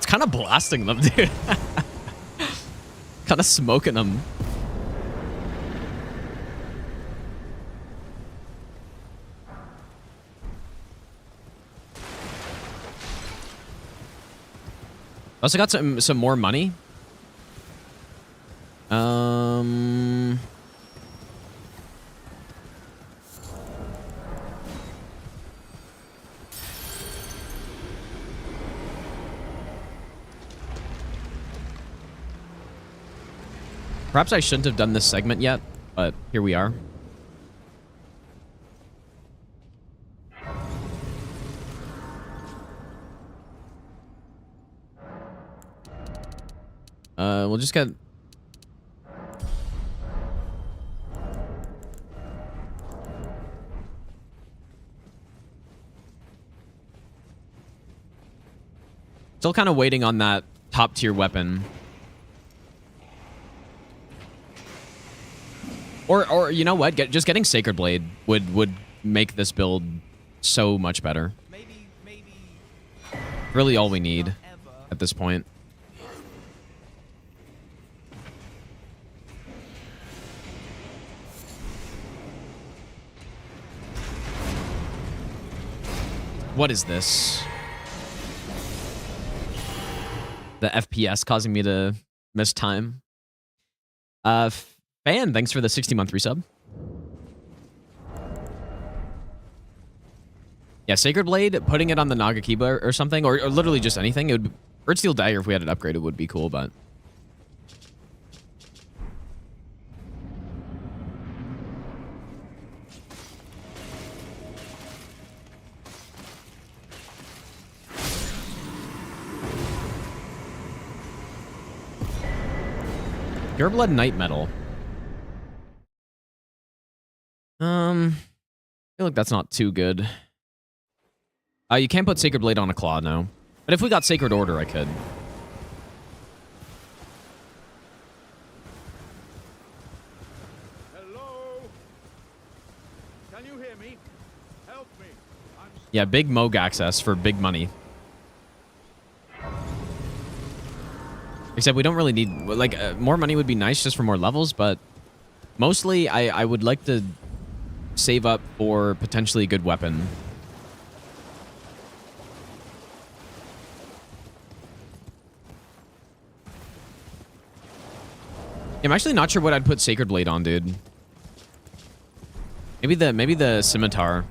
Kind of blasting them, dude. Kind of smoking them. Also got some more money. Perhaps I shouldn't have done this segment yet, but here we are. We'll just get... Still kind of waiting on that top tier weapon. Or you know what? Just getting Sacred Blade would make this build so much better. Maybe Really all we need not ever. at this point. What is this? The FPS causing me to miss time. Fan, thanks for the 60-month resub. Yeah, Sacred Blade, putting it on the Nagakiba or something, or literally just anything. It would Earthsteel Dagger, if we had it upgraded, would be cool, but... Pureblood Night Metal. I feel like that's not too good. You can't put Sacred Blade on a Claw now. But if we got Sacred Order, I could. Hello? Can you hear me? Help me. Yeah, big Moog access for big money. Except we don't really need... Like, more money would be nice just for more levels, but... Mostly, I would like to save up for potentially a good weapon. I'm actually not sure what I'd put Sacred Blade on, dude. Maybe the Scimitar.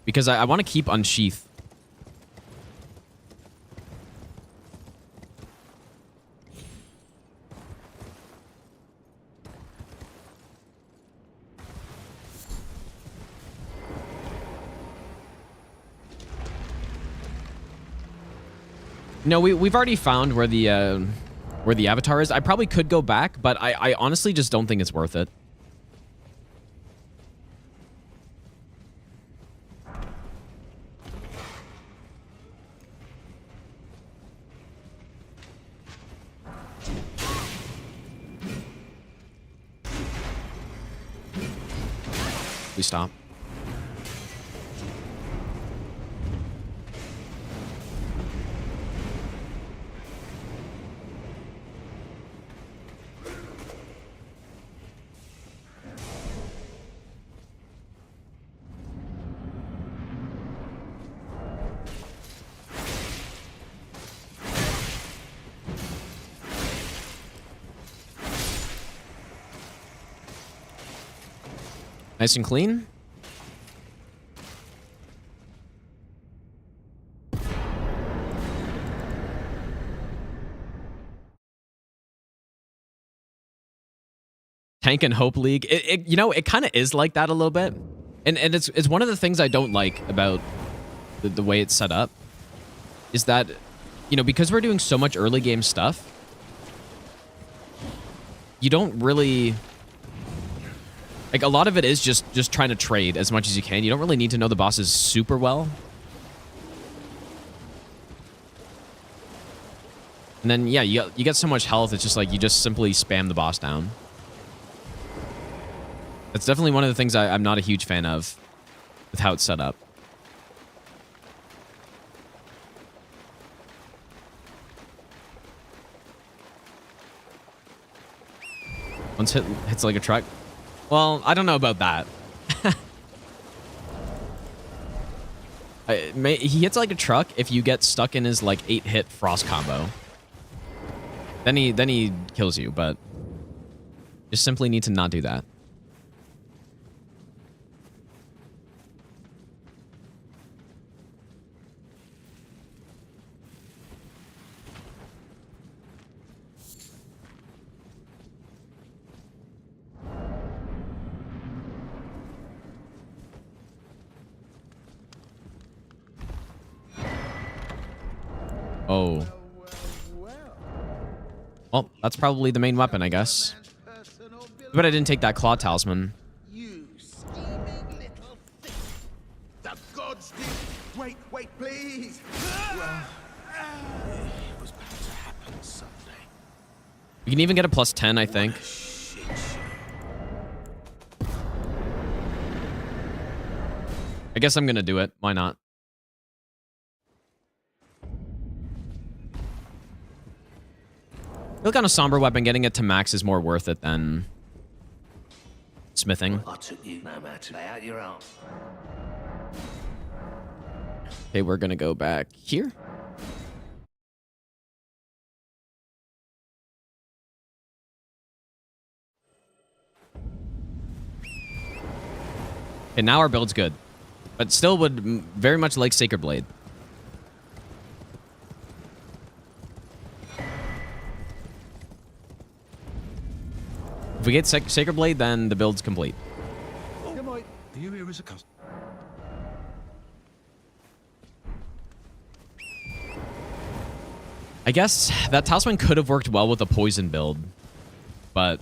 Because I want to keep Unsheath. No, we've already found where the avatar is. I probably could go back, but I honestly just don't think it's worth it. Please stop. Nice and clean. Tank and Hope League. You know, it kind of is like that a little bit. And it's one of the things I don't like about the way it's set up. Is that, you know, because we're doing so much early game stuff, you don't really... Like, a lot of it is just trying to trade as much as you can. You don't really need to know the bosses super well. And then, yeah, you get so much health, it's just like you just simply spam the boss down. That's definitely one of the things I'm not a huge fan of with how it's set up. Once hits like a truck. Well, I don't know about that. He hits like a truck if you get stuck in his like 8-hit frost combo. Then he kills you, but just simply need to not do that. Oh. Well, that's probably the main weapon, I guess. But I didn't take that claw talisman. You scheming little thing. The gods did. Wait, please. It was bound to happen someday. You can even get a +10, I think. Shit show. I guess I'm gonna do it. Why not? I feel like on a somber weapon, getting it to max is more worth it than smithing. I took you no matter. Lay out your arm. Okay, we're gonna go back here. Okay, now our build's good. But still would very much like Sacred Blade. If we get Sacred Blade, then the build's complete. Are you here as a customer? I guess that talisman could have worked well with a poison build, but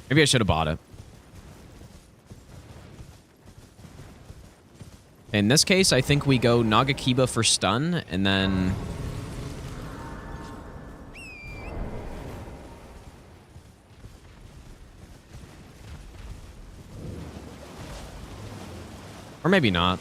maybe I should have bought it. In this case, I think we go Nagakiba for stun, and then... Or maybe not.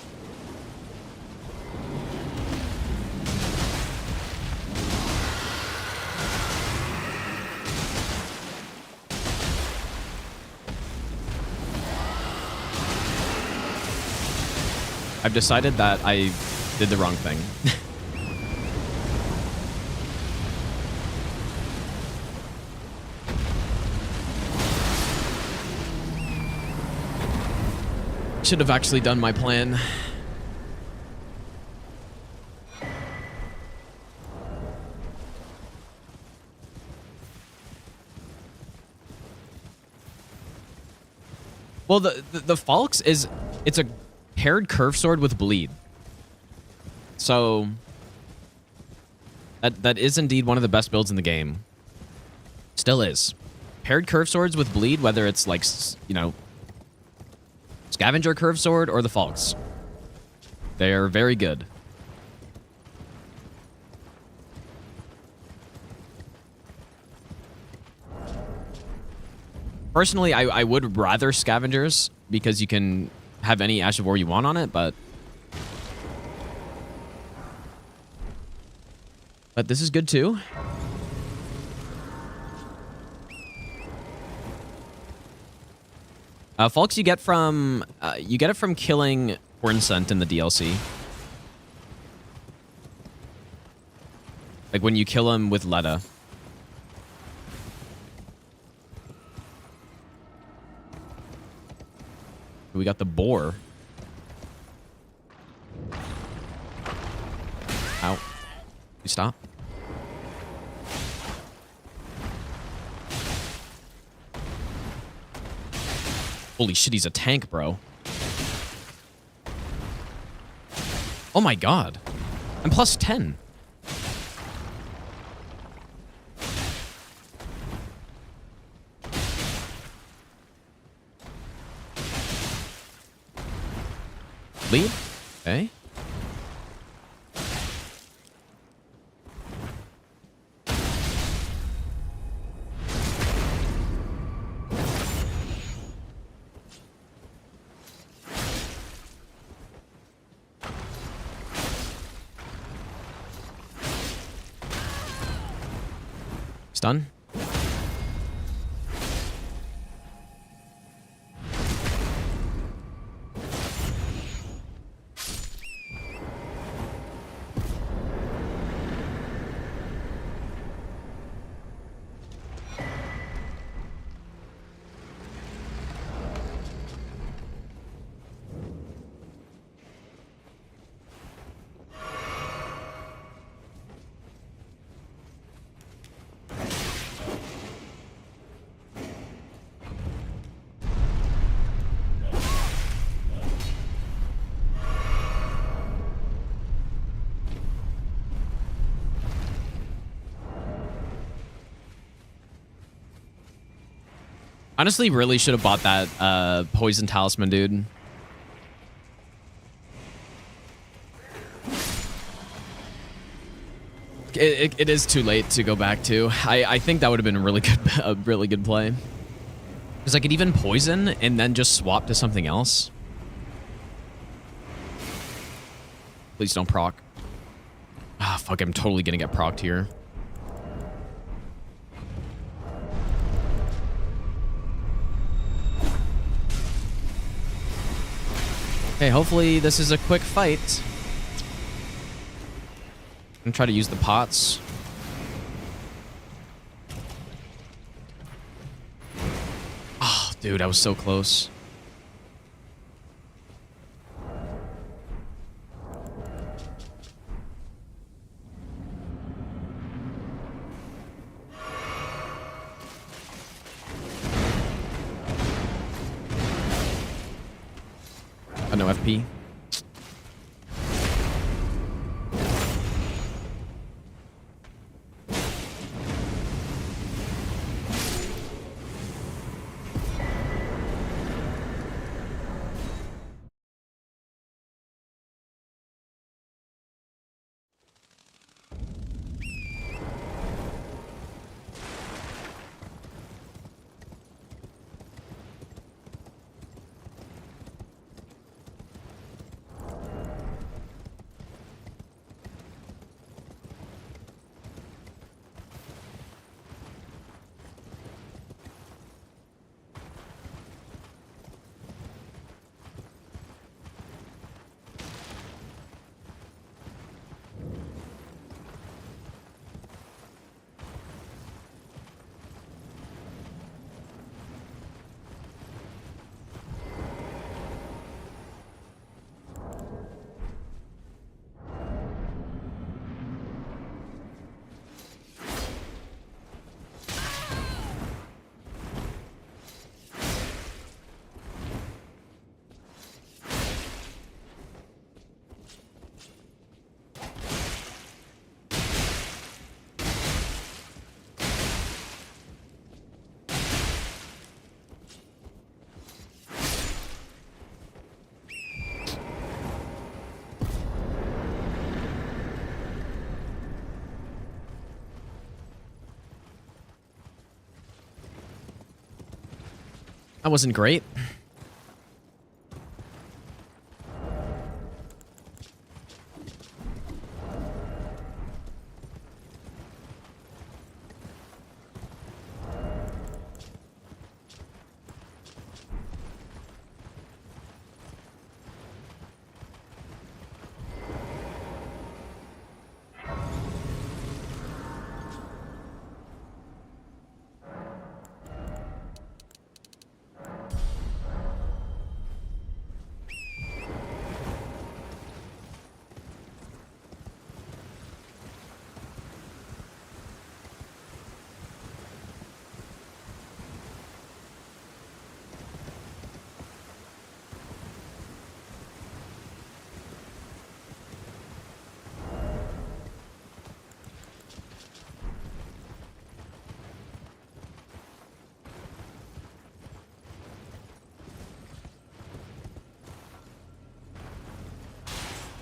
I've decided that I did the wrong thing. Should have actually done my plan. Well, the Falx is... It's a paired curve sword with bleed. So... That is indeed one of the best builds in the game. Still is. Paired curve swords with bleed, whether it's like, you know... Scavenger curve sword or the Falx. They are very good. Personally, I would rather Scavengers because you can have any Ash of War you want on it, but this is good too. Falx you get it from killing Hornsent in the DLC. Like when you kill him with Leda. We got the boar. Ow. You stop. Holy shit, he's a tank, bro. Oh my god. I'm plus 10. Lead? Okay. Stun. Honestly, really should have bought that poison talisman, dude. It is too late to go back to. I think that would have been a really good play. Because I could even poison and then just swap to something else. Please don't proc. Ah, fuck, I'm totally gonna get procced here. Okay, hopefully this is a quick fight. I'm gonna try to use the pots. Oh, dude, I was so close. No FP. That wasn't great.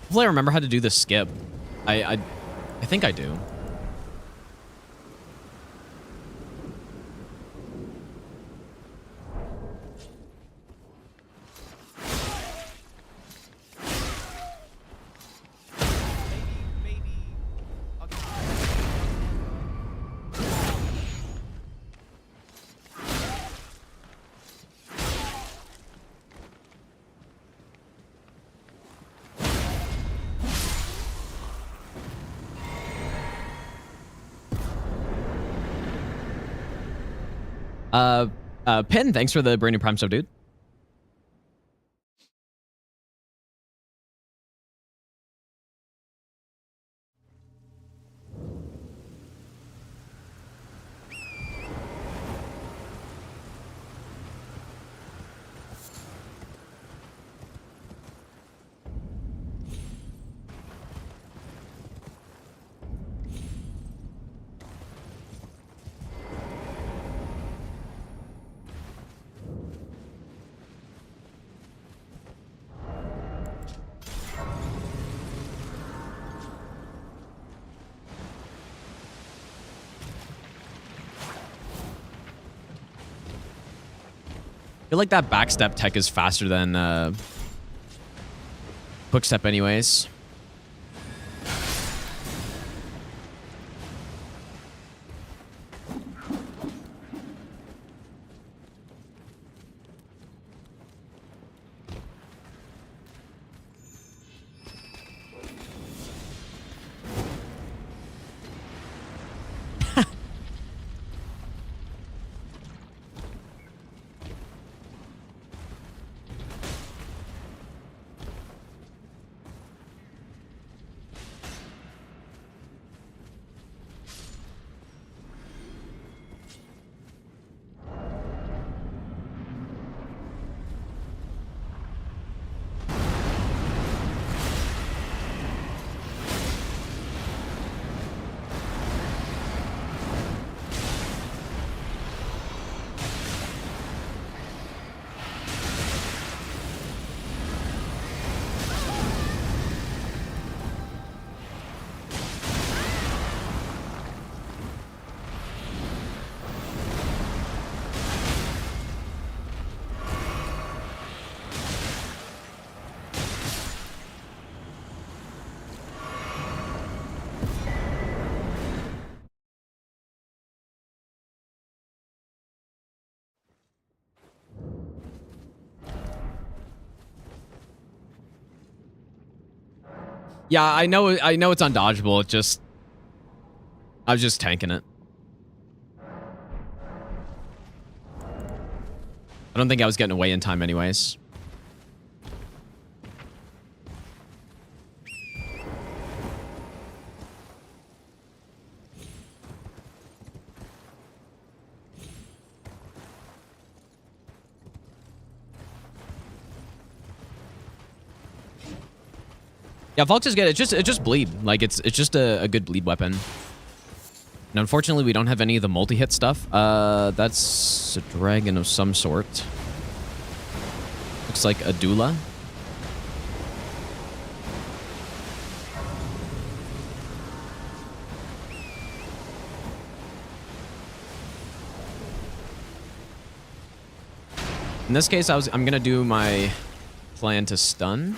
Hopefully I remember how to do the skip. I think I do. Maybe I'll give Pen, thanks for the brand new Prime sub, dude. I feel like that backstep tech is faster than quickstep anyways. Yeah, I know it's undodgeable. It just I was just tanking it. I don't think I was getting away in time anyways. Yeah, Volks is good. It just bleed. Like it's just a good bleed weapon. And unfortunately, we don't have any of the multi-hit stuff. That's a dragon of some sort. Looks like a doula. In this case, I'm gonna do my plan to stun.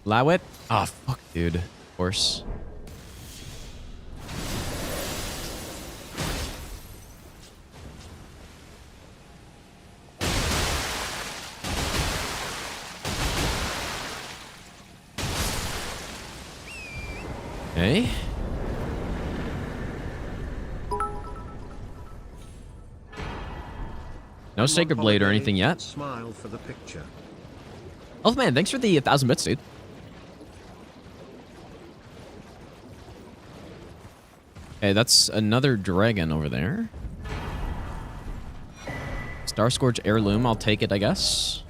Allow it. Ah, fuck, dude. Of course. Okay. No Sacred Blade or anything yet. Smile for the picture. Oh man, thanks for the 1,000 bits, dude. Okay, that's another dragon over there. Star Scourge Heirloom, I'll take it, I guess.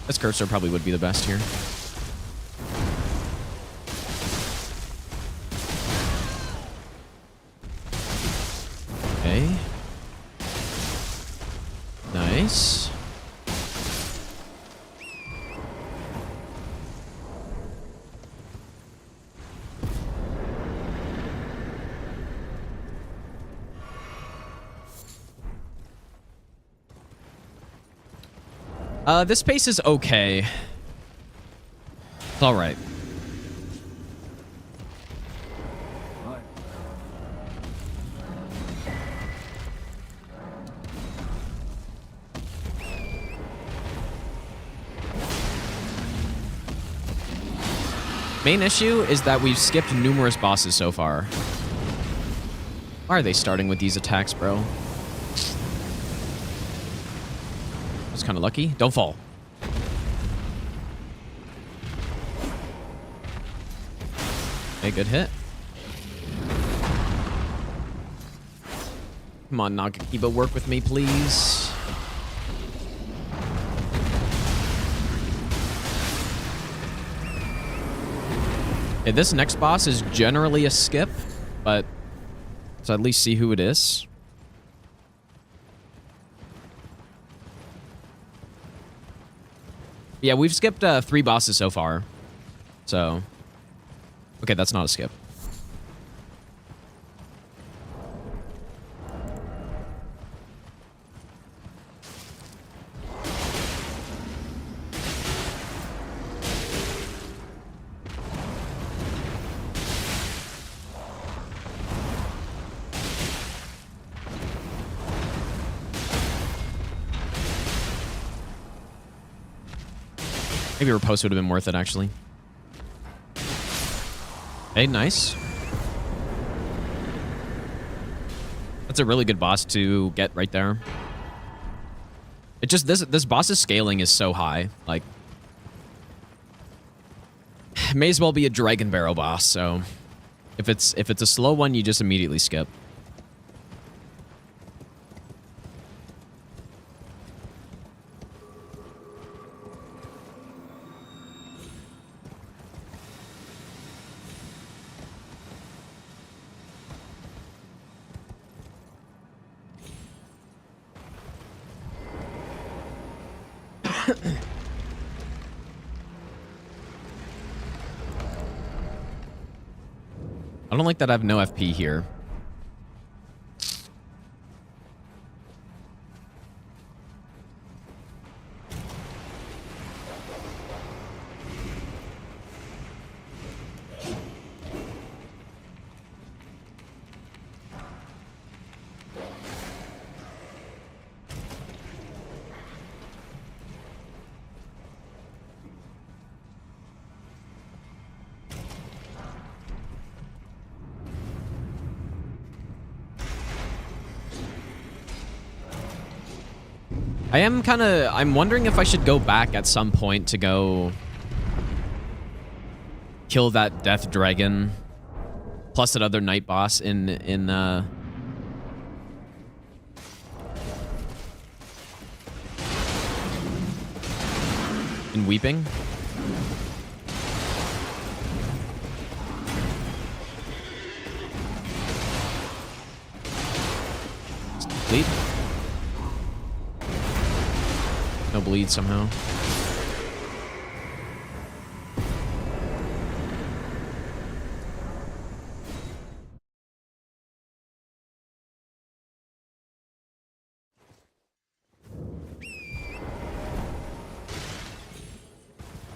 This cursor probably would be the best here. Okay. Nice. This pace is okay. It's all right. Main issue is that we've skipped numerous bosses so far. Why are they starting with these attacks, bro? That's kind of lucky. Don't fall. Okay, good hit. Come on, Nagakiba, work with me, please. Okay, this next boss is generally a skip, but let's at least see who it is. Yeah, we've skipped 3 bosses so far. So, okay, that's not a skip. Maybe Riposte would have been worth it, actually. Hey, nice. That's a really good boss to get right there. It just, this boss's scaling is so high. Like, may as well be a Dragonbarrow boss, so if it's a slow one, you just immediately skip. I don't like that I have no FP here. I'm wondering if I should go back at some point to go kill that death dragon plus that other night boss in Weeping. Bleed. No bleed somehow.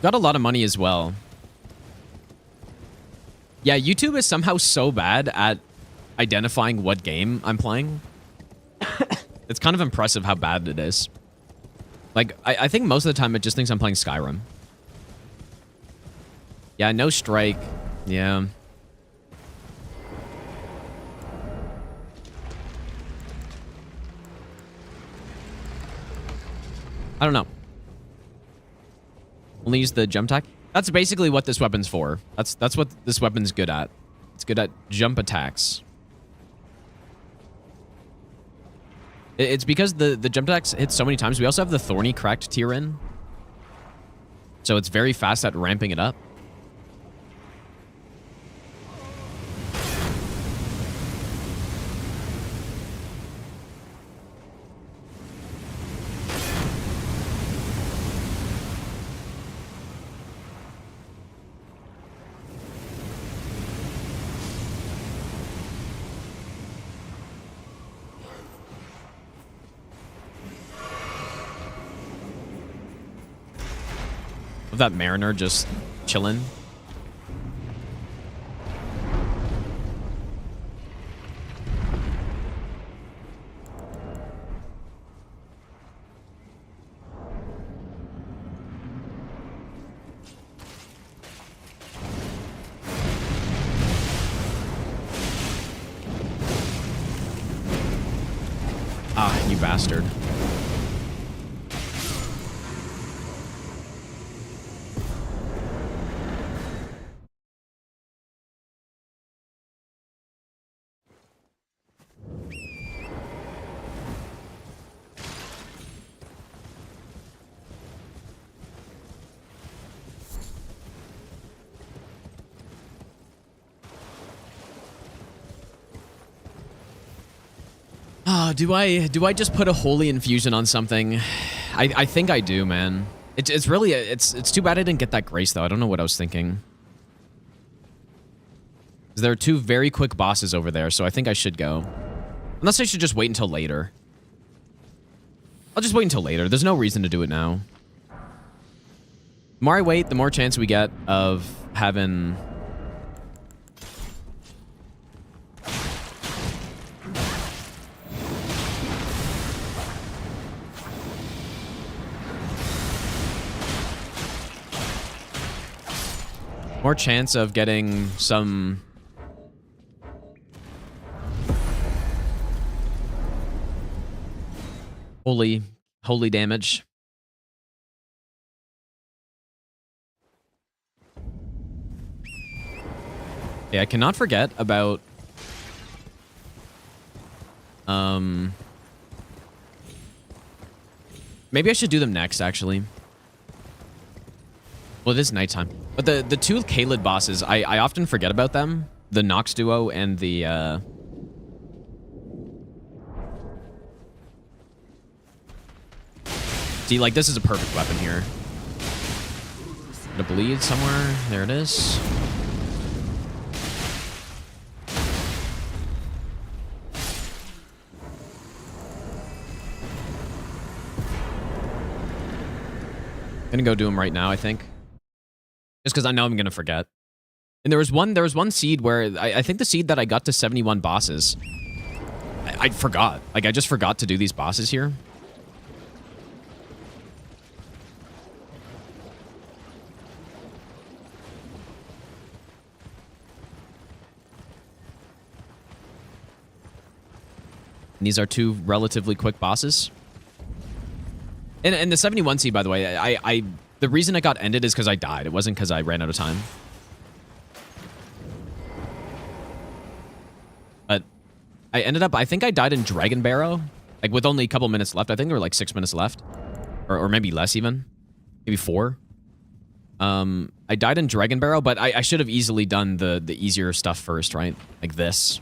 Got a lot of money as well. Yeah, YouTube is somehow so bad at identifying what game I'm playing. It's kind of impressive how bad it is. Like, I think most of the time it just thinks I'm playing Skyrim. Yeah, no strike. Yeah. I don't know. Only use the jump attack? That's basically what this weapon's for. That's what this weapon's good at. It's good at jump attacks. It's because the jump attacks hit so many times. We also have the Thorny Cracked tier in. So it's very fast at ramping it up. Of that mariner just chilling. Ah, you bastard. Do I just put a holy infusion on something? I think I do, man. It's really it's too bad I didn't get that grace though. I don't know what I was thinking. There are two very quick bosses over there, so I think I should go. Unless I should just wait until later. I'll just wait until later. There's no reason to do it now. The more I wait, the more chance we get of having... more chance of getting some... holy damage. Yeah, I cannot forget about... maybe I should do them next, actually. Well, it is nighttime. But the two Caelid bosses, I often forget about them. The Nox duo and the... See, like, this is a perfect weapon here. Gonna bleed somewhere. There it is. Gonna go do him right now, I think. Just because I know I'm gonna forget. And there was one seed where I think the seed that I got to 71 bosses. I forgot. Like, I just forgot to do these bosses here. And these are two relatively quick bosses. And the 71 seed, by the way, the reason it got ended is because I died. It wasn't because I ran out of time. But I ended up, I think I died in Dragonbarrow, like with only a couple minutes left. I think there were like 6 minutes left, or maybe less even, maybe 4. I died in Dragonbarrow, but I should have easily done the easier stuff first, right? Like this.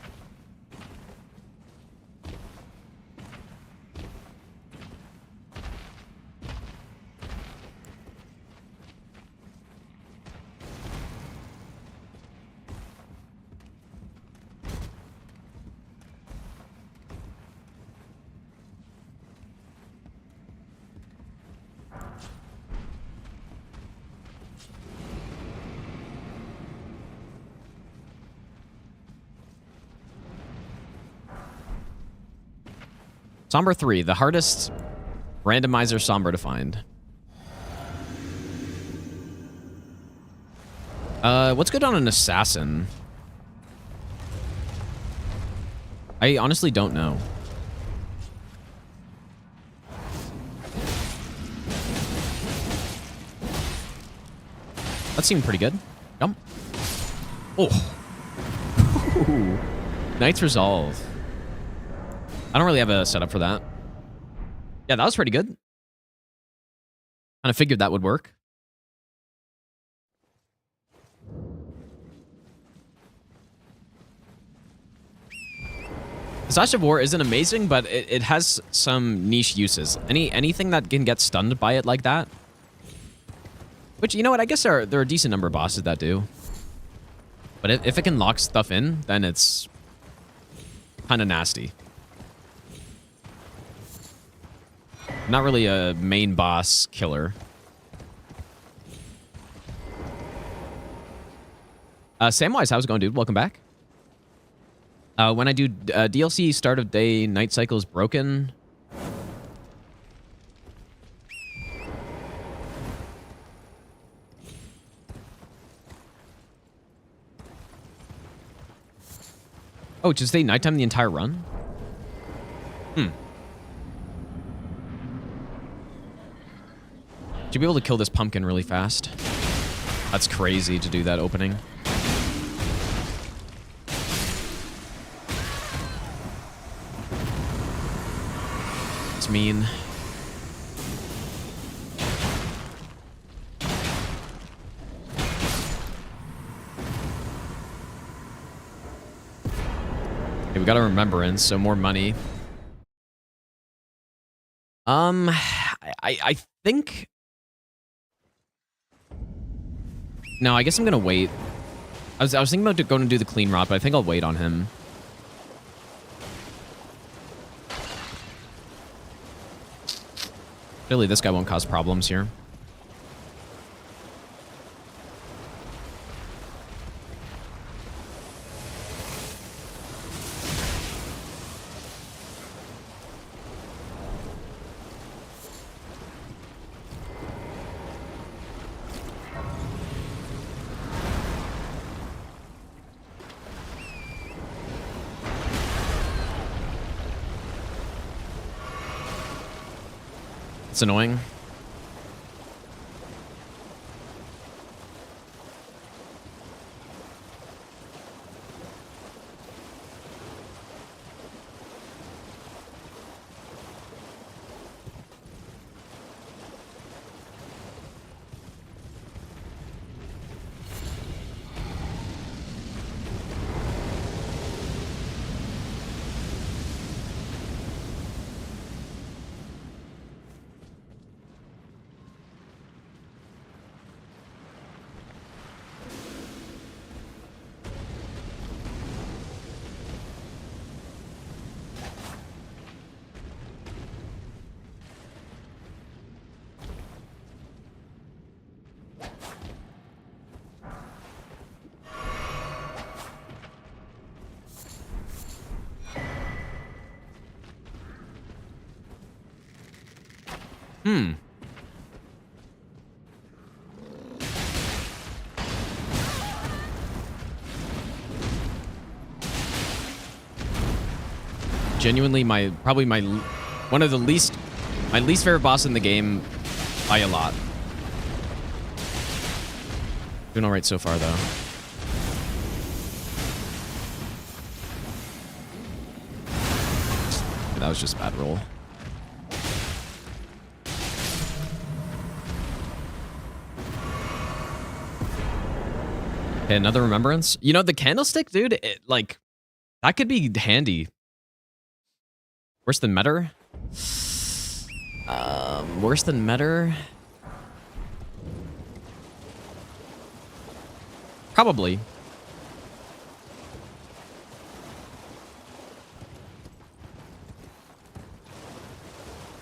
Somber 3, the hardest randomizer somber to find. What's good on an assassin? I honestly don't know. That seemed pretty good. Jump. Oh. Ooh. Knight's Resolve. I don't really have a setup for that. Yeah, that was pretty good. Kind of figured that would work. Slash of War isn't amazing, but it has some niche uses. Anything that can get stunned by it like that. Which, you know what, I guess there are a decent number of bosses that do. But if it can lock stuff in, then it's kind of nasty. Not really a main boss killer. Samwise, how's it going, dude? Welcome back. When I do DLC start of day, night cycle is broken. Oh, just stay nighttime the entire run? Should be able to kill this pumpkin really fast. That's crazy to do that opening. It's mean. Okay, we got a remembrance, so more money. I think... No, I guess I'm gonna wait. I was thinking about going to do the clean rot, but I think I'll wait on him. Really, this guy won't cause problems here. It's annoying. Genuinely, probably my least favorite boss in the game by a lot. Doing all right so far, though. That was just a bad roll. Okay, another remembrance. You know, the candlestick, dude, that could be handy. Worse than Metter? Worse than Metter? Probably.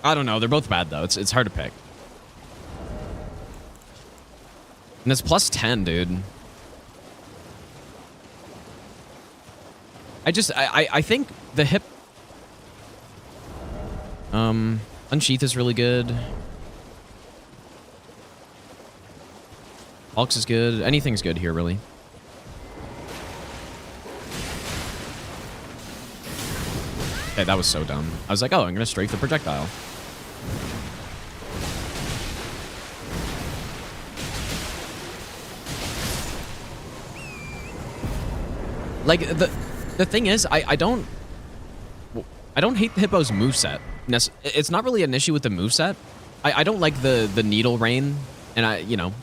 I don't know. They're both bad, though. It's hard to pick. And it's plus 10, dude. I think the hip... Unsheath is really good. Hulks is good. Anything's good here, really. Okay, that was so dumb. I was like, oh, I'm gonna strafe the projectile. Like, the thing is, I don't hate the Hippo's moveset. It's not really an issue with the moveset. I don't like the needle rain, and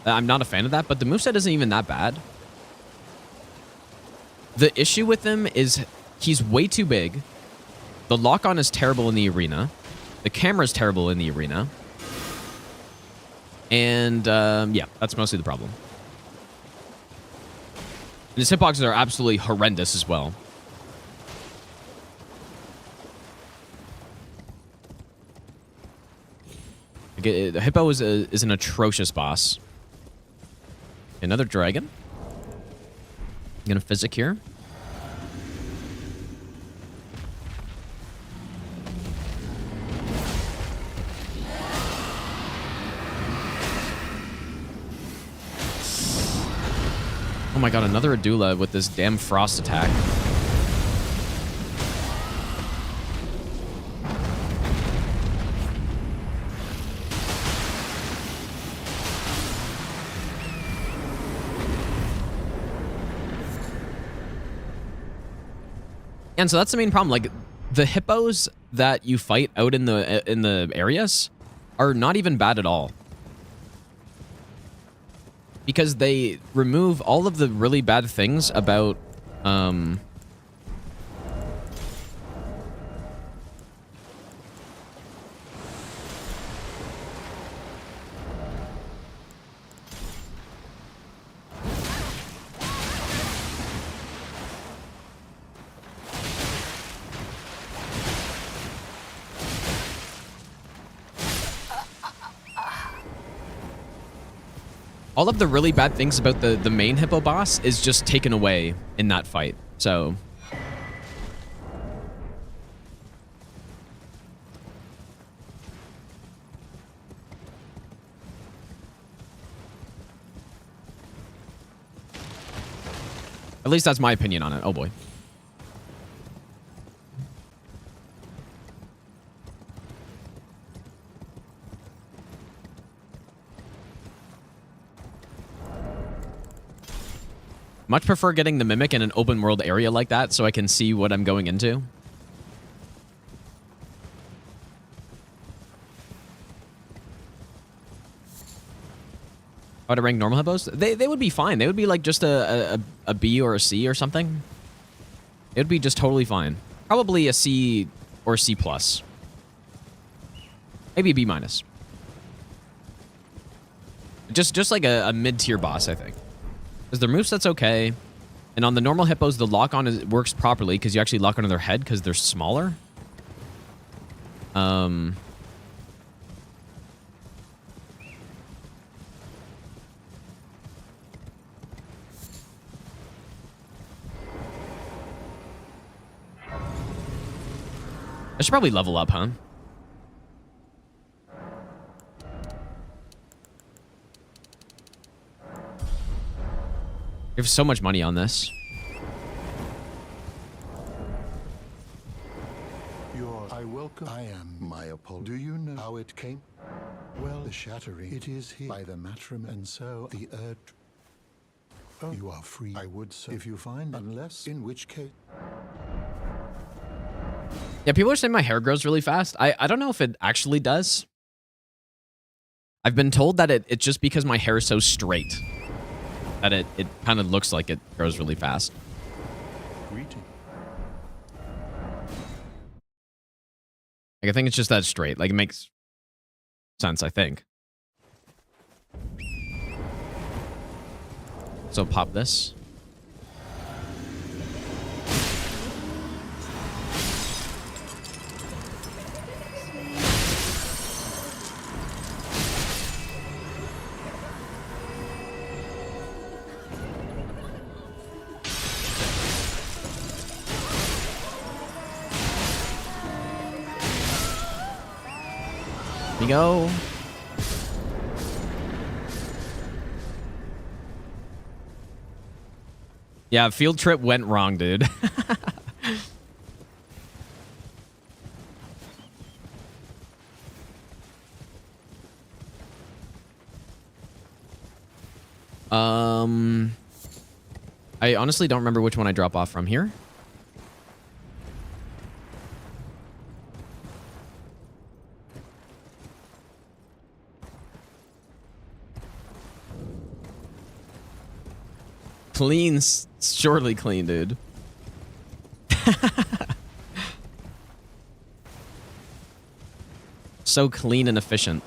I'm not a fan of that, but the moveset isn't even that bad. The issue with him is he's way too big, The lock-on is terrible in the arena. The camera's terrible in the arena. And, yeah, that's mostly the problem. And his hitboxes are absolutely horrendous as well. Okay, the Hippo is an atrocious boss. Another dragon. I'm gonna physic here. Oh my god, another Adula with this damn frost attack. And so that's the main problem. Like, the hippos that you fight out in the areas are not even bad at all. Because they remove all of the really bad things about, all of the really bad things about the main hippo boss is just taken away in that fight. So at least that's my opinion on it. Oh boy. Much prefer getting the Mimic in an open world area like that so I can see what I'm going into. How to rank normal hippos? They would be fine. They would be like just a B or a C or something. It would be just totally fine. Probably a C or C+. Maybe a B-. Just like a mid-tier boss, I think. Because their moveset's okay. And on the normal hippos, the lock-on works properly because you actually lock onto their head because they're smaller. I should probably level up, huh? You have so much money on this. I welcome. I am my apology. Do you know how it came? Well, the shattering. It is here by the matrim, and so the earth. Oh, you are free. I would so if you find, unless in which case. Yeah, people are saying my hair grows really fast. I don't know if it actually does. I've been told that it's just because my hair is so straight. That it kind of looks like it grows really fast. Greeting. Like, I think it's just that straight. Like, it makes sense, I think. So pop this. We go. Yeah, field trip went wrong, dude. I honestly don't remember which one I drop off from here. Clean, surely clean, dude. so clean and efficient.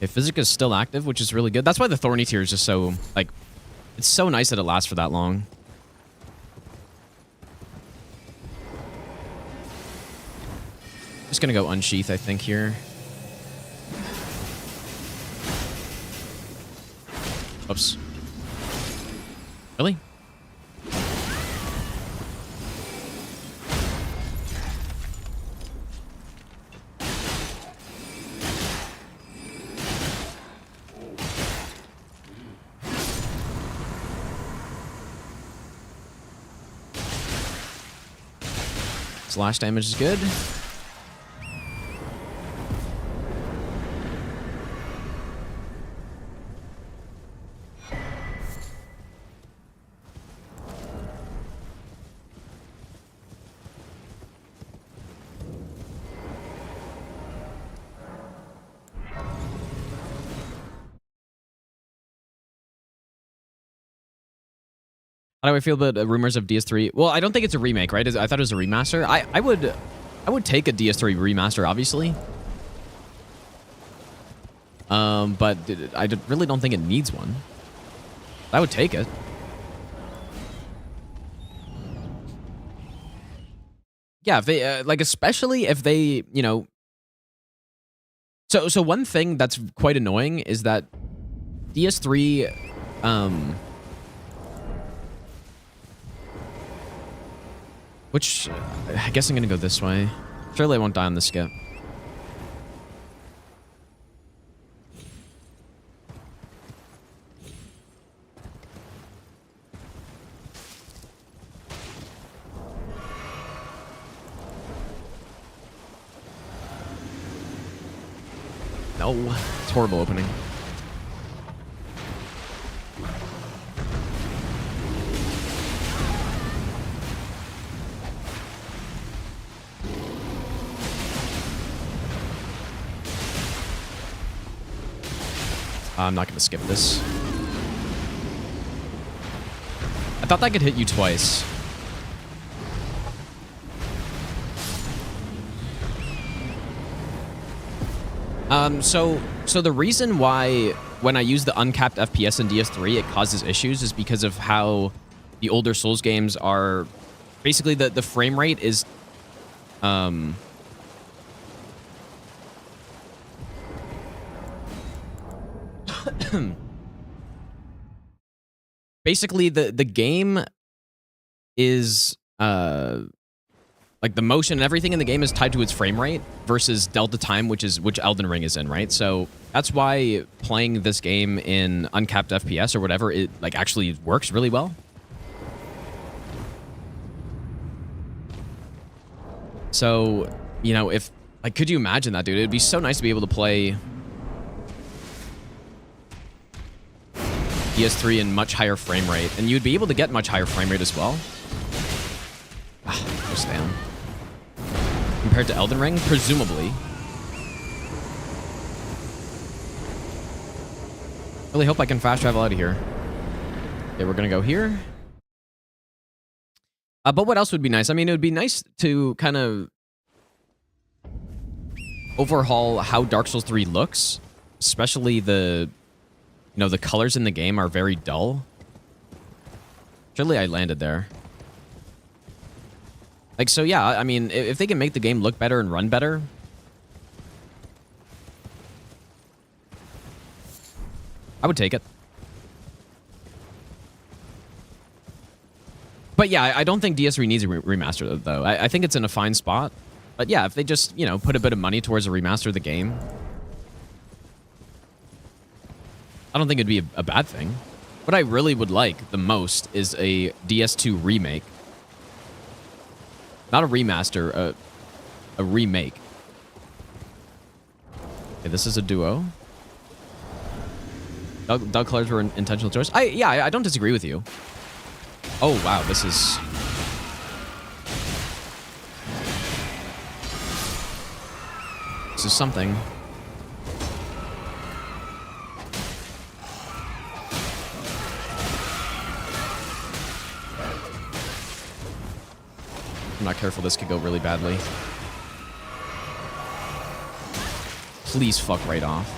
Okay, Physic is still active, which is really good. That's why the Thorny tier is just so, like, it's so nice that it lasts for that long. Just gonna go Unsheath, I think, here. Oops. Really? Slash damage is good. How do I feel about rumors of DS3? Well, I don't think it's a remake, right? I thought it was a remaster. I would take a DS3 remaster, obviously. But I really don't think it needs one. I would take it. Yeah, if they like, especially if they, you know. So one thing that's quite annoying is that DS3, which, I guess I'm going to go this way. Surely I won't die on the skip. No, it's horrible opening. I'm not going to skip this. I thought that could hit you twice. So the reason why when I use the uncapped FPS in DS3 it causes issues is because of how the older Souls games are. Basically, the frame rate is basically the game is like the motion and everything in the game is tied to its frame rate versus delta time, which Elden Ring is in, right? So that's why playing this game in uncapped FPS or whatever, it like actually works really well. So, you know, if like, could you imagine that, dude? It'd be so nice to be able to play PS3 in much higher frame rate, and you'd be able to get much higher frame rate as well. Just down. Compared to Elden Ring, presumably. Really hope I can fast travel out of here. Okay, we're gonna go here. But what else would be nice? I mean, it would be nice to kind of overhaul how Dark Souls 3 looks, especially the, you know, the colors in the game are very dull. Surely I landed there. Like, so yeah, I mean, if they can make the game look better and run better, I would take it. But yeah, I don't think DS3 needs a remaster, though. I think it's in a fine spot. But yeah, if they just, you know, put a bit of money towards a remaster of the game, I don't think it'd be a bad thing. What I really would like the most is a DS2 remake. Not a remaster, a remake. Okay, this is a duo. Dog colors were an intentional choice. I don't disagree with you. Oh, wow, this is... This is something. I'm not careful, this could go really badly. Please fuck right off.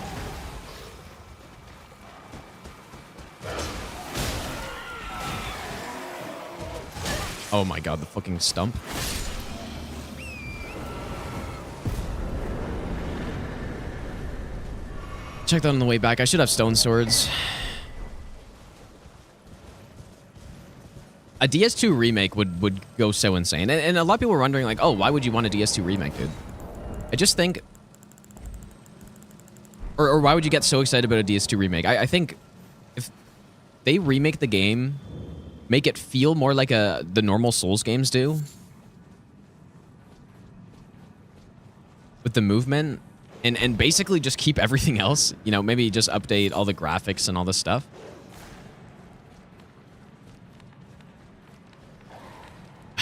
Oh my god, the fucking stump. Check that on the way back. I should have stone swords. A DS2 remake would go so insane. And a lot of people were wondering, like, oh, why would you want a DS2 remake, dude? I just think... Or why would you get so excited about a DS2 remake? I think if they remake the game, make it feel more like the normal Souls games do, with the movement, and basically just keep everything else, you know, maybe just update all the graphics and all this stuff.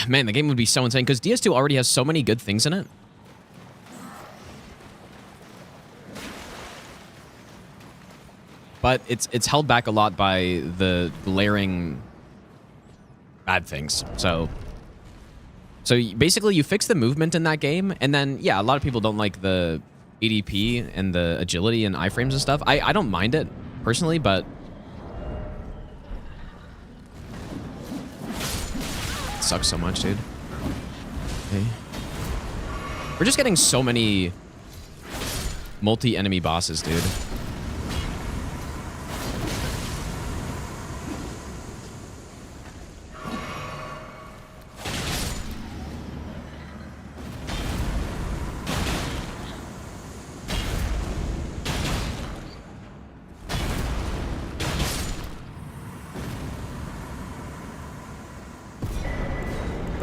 Man, the game would be so insane, because DS2 already has so many good things in it. But it's held back a lot by the glaring bad things. So basically you fix the movement in that game, and then, yeah, a lot of people don't like the ADP and the agility and iframes and stuff. I don't mind it, personally, but... It sucks so much, dude. Okay. We're just getting so many multi-enemy bosses, dude.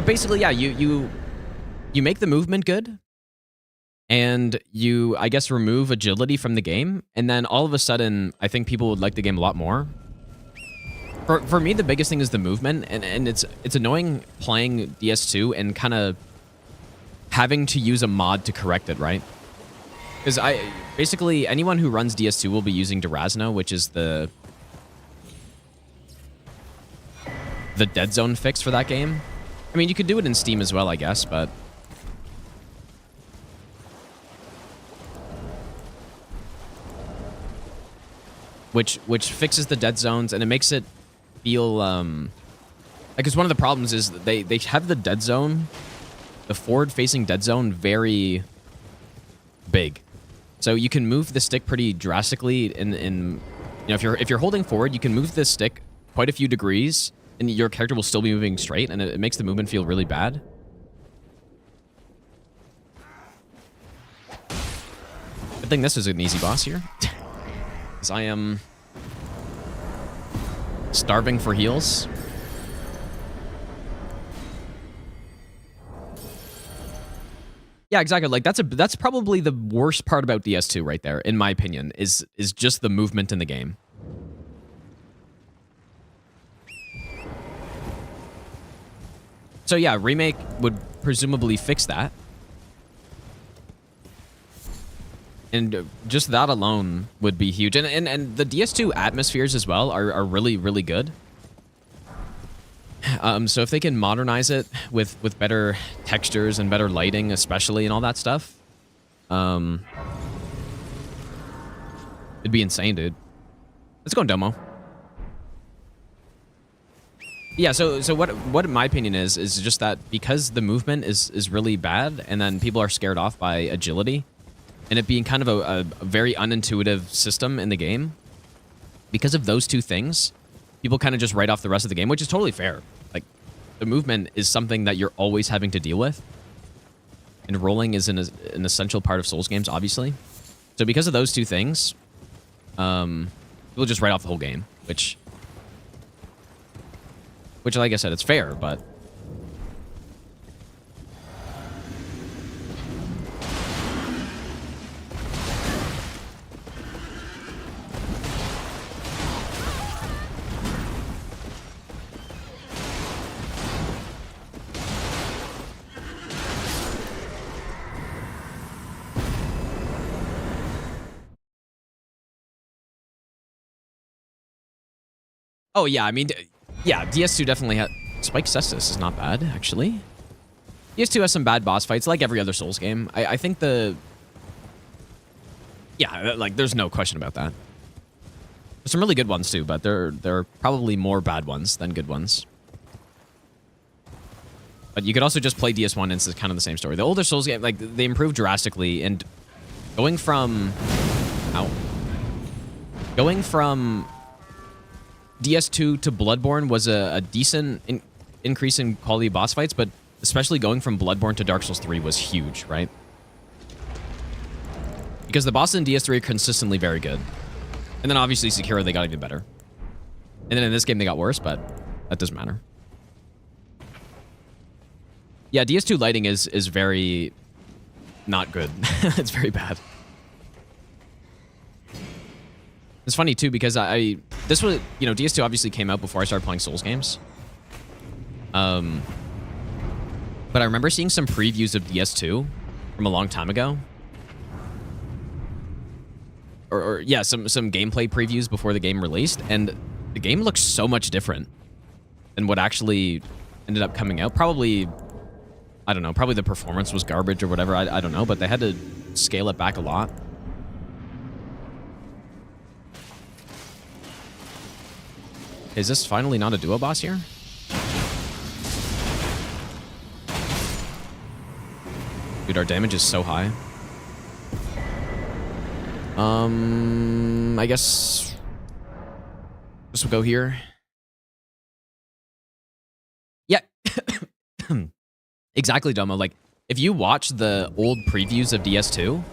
Basically, yeah, you make the movement good, and you, I guess, remove agility from the game, and then all of a sudden, I think people would like the game a lot more. For me, the biggest thing is the movement, and it's annoying playing DS2 and kind of having to use a mod to correct it, right? Because basically, anyone who runs DS2 will be using Durazno, which is the dead zone fix for that game. I mean, you could do it in Steam as well, I guess, but... Which fixes the dead zones, and it makes it feel, like, because one of the problems is that they have the dead zone, the forward-facing dead zone, very big. So you can move the stick pretty drastically in you know, if you're holding forward, you can move the stick quite a few degrees, and your character will still be moving straight, and it makes the movement feel really bad. Good thing this is an easy boss here. Because I am starving for heals. Yeah, exactly. Like that's probably the worst part about DS2 right there, in my opinion, is just the movement in the game. So yeah, remake would presumably fix that. And just that alone would be huge. And the DS2 atmospheres as well are really, really good. So if they can modernize it with better textures and better lighting, especially, and all that stuff, it'd be insane, dude. Let's go in Domo. Yeah, so what my opinion is just that because the movement is really bad, and then people are scared off by agility, and it being kind of a very unintuitive system in the game, because of those two things, people kind of just write off the rest of the game, which is totally fair. Like, the movement is something that you're always having to deal with. and rolling is an essential part of Souls games, obviously. So because of those two things, people just write off the whole game, which, like I said, it's fair, but... Oh, yeah, I mean, yeah, DS2 definitely had... Spike Cestus is not bad, actually. DS2 has some bad boss fights, like every other Souls game. I think the... Yeah, like, there's no question about that. There's some really good ones, too, but there are probably more bad ones than good ones. But you could also just play DS1, and it's kind of the same story. The older Souls game, like, they improved drastically, and going from... Ow. Going from... DS2 to Bloodborne was a decent increase in quality of boss fights, but especially going from Bloodborne to Dark Souls 3 was huge, right? Because the bosses in DS3 are consistently very good. And then obviously Sekiro, they got even better. And then in this game, they got worse, but that doesn't matter. Yeah, DS2 lighting is very not good. It's very bad. It's funny, too, because this was, you know, DS2 obviously came out before I started playing Souls games. But I remember seeing some previews of DS2 from a long time ago. Or yeah, some gameplay previews before the game released, and the game looks so much different than what actually ended up coming out. Probably, I don't know, probably the performance was garbage or whatever, I don't know, but they had to scale it back a lot. Is this finally not a duo boss here? Dude, our damage is so high. I guess this will go here. Yeah. Exactly, Domo. Like, if you watch the old previews of DS2,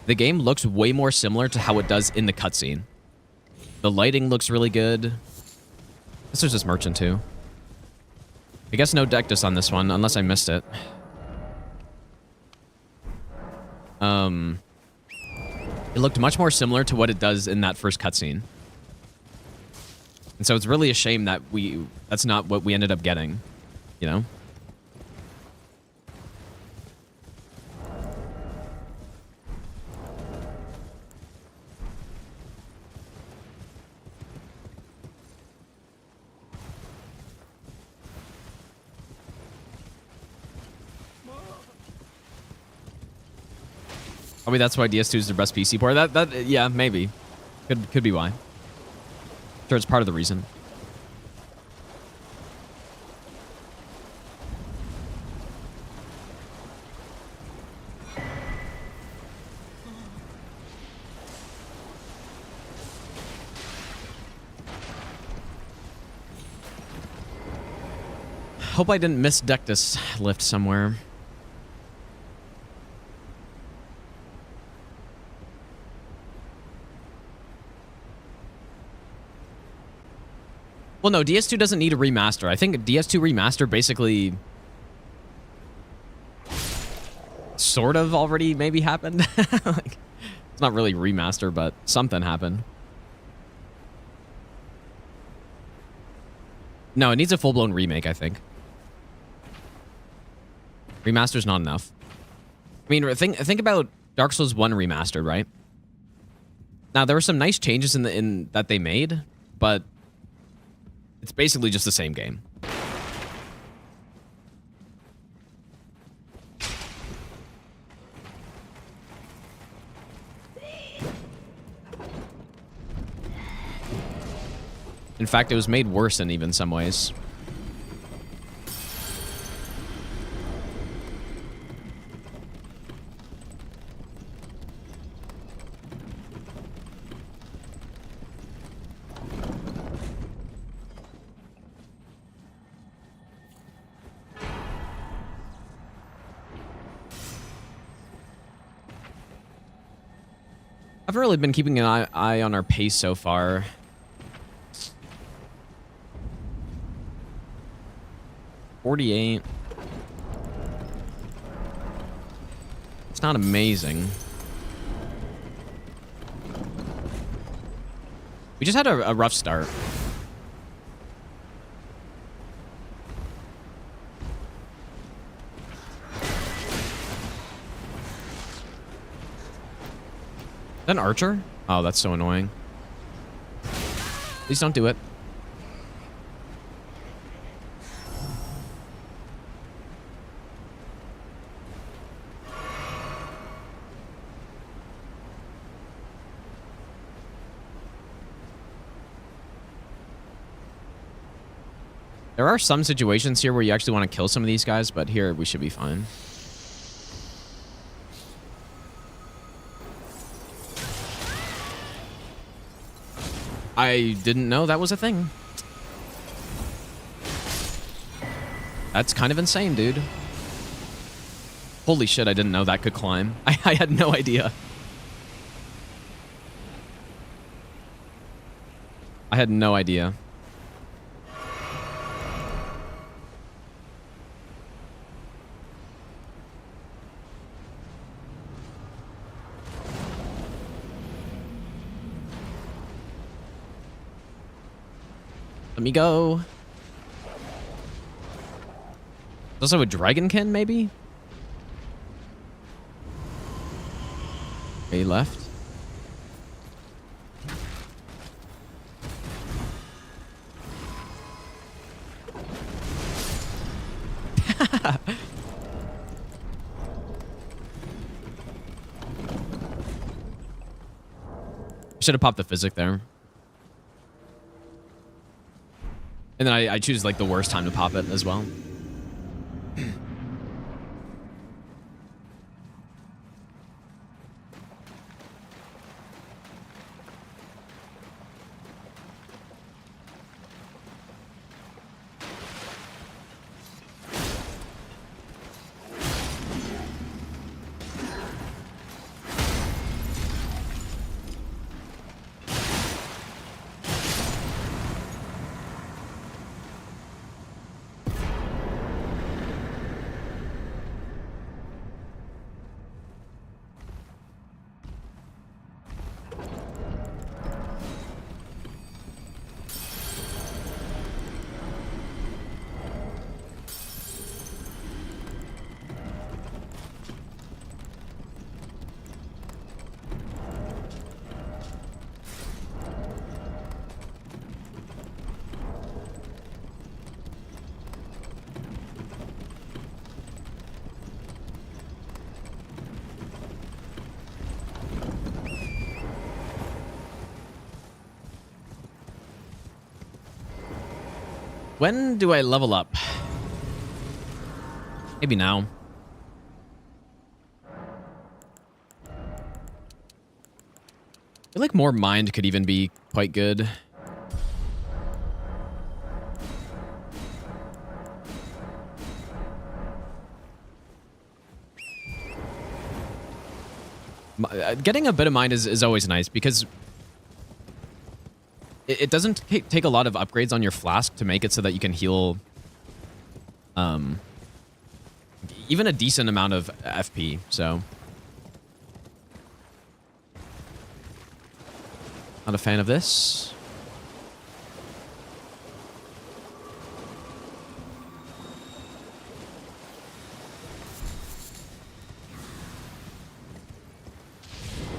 the game looks way more similar to how it does in the cutscene. The lighting looks really good. This is just Merchant too. I guess no Deathless on this one, unless I missed it. It looked much more similar to what it does in that first cutscene. And so it's really a shame that that's not what we ended up getting, you know? Probably that's why DS2 is the best PC port. Yeah, maybe. Could be why. Sure, it's part of the reason. Hope I didn't miss Deathless lift somewhere. Well, no, DS2 doesn't need a remaster. I think DS2 remaster basically sort of already maybe happened. Like, it's not really remaster, but something happened. No, it needs a full-blown remake, I think. Remaster's not enough. I mean, think about Dark Souls 1 remastered, right? Now, there were some nice changes in that they made, but it's basically just the same game. In fact, it was made worse in even some ways. I've really been keeping an eye on our pace so far. $48. It's not amazing. We just had a rough start. Is that an archer? Oh, that's so annoying. Please don't do it. There are some situations here where you actually want to kill some of these guys, but here we should be fine. I didn't know that was a thing. That's kind of insane, dude. Holy shit, I didn't know that could climb. I had no idea. I had no idea. Let me go. There's also a dragonkin, maybe? Okay, he left. Should have popped the physic there. And then I choose like the worst time to pop it as well. When do I level up? Maybe now. I feel like more mind could even be quite good. Getting a bit of mind is always nice because it doesn't take a lot of upgrades on your flask to make it so that you can heal even a decent amount of FP, so. Not a fan of this.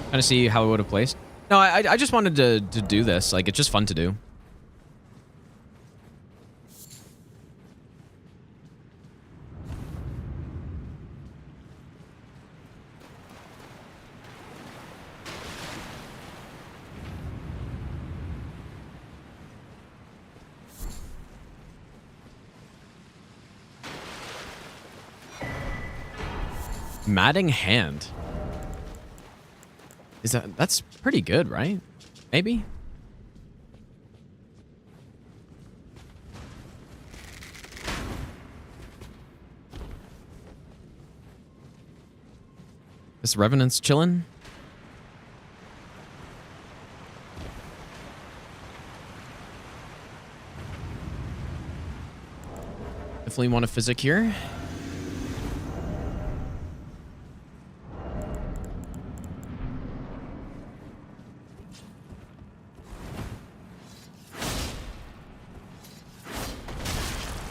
Trying to see how it would have placed. No, I just wanted to do this. Like, it's just fun to do. Matting hand. That's pretty good, right? Maybe? This Revenant's chilling. Definitely want a physic here.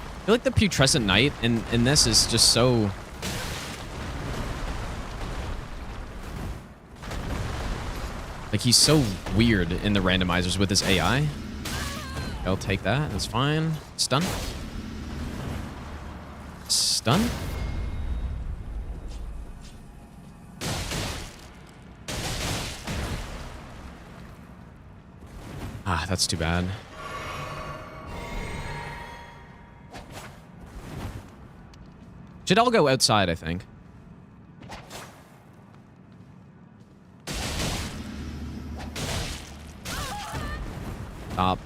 I feel like the Putrescent Knight in this is just so... Like, he's so weird in the randomizers with his AI. I'll take that. That's fine. Stun. Stun? Ah, that's too bad. Should all go outside, I think. Stop.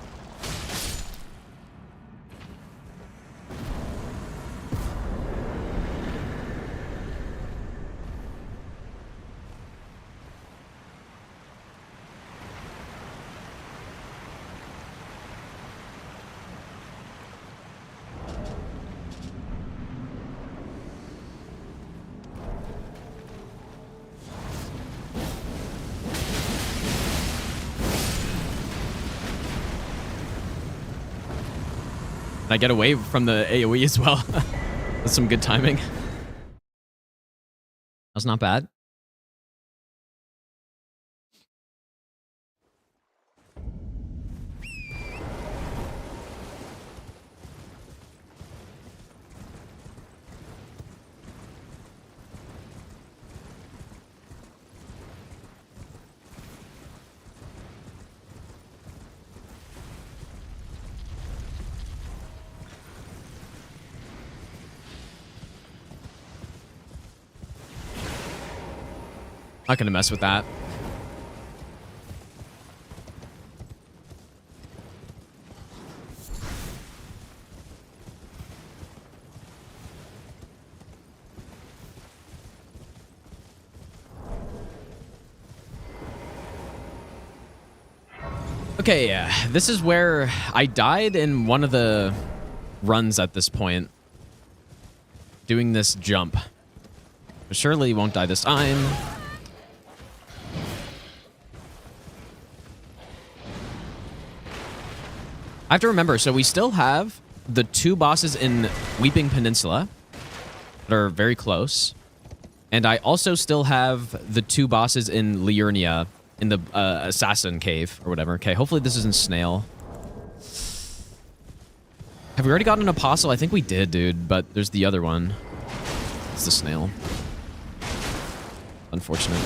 And I get away from the AoE as well. That's some good timing. That's not bad. Not gonna mess with that. Okay, yeah. This is where I died in one of the runs at this point. Doing this jump. But surely won't die this time. I have to remember, so we still have the 2 bosses in Weeping Peninsula that are very close. And I also still have the 2 bosses in Liurnia in the Assassin Cave or whatever. Okay, hopefully this isn't Snail. Have we already gotten an Apostle? I think we did, dude, but there's the other one. It's the Snail. Unfortunate.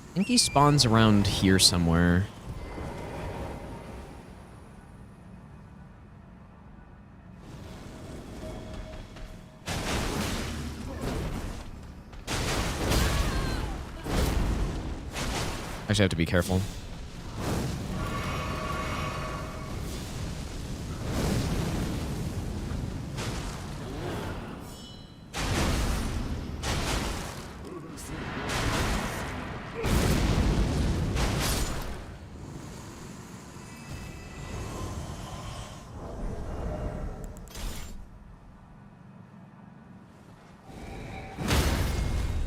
I think he spawns around here somewhere. Actually, I have to be careful.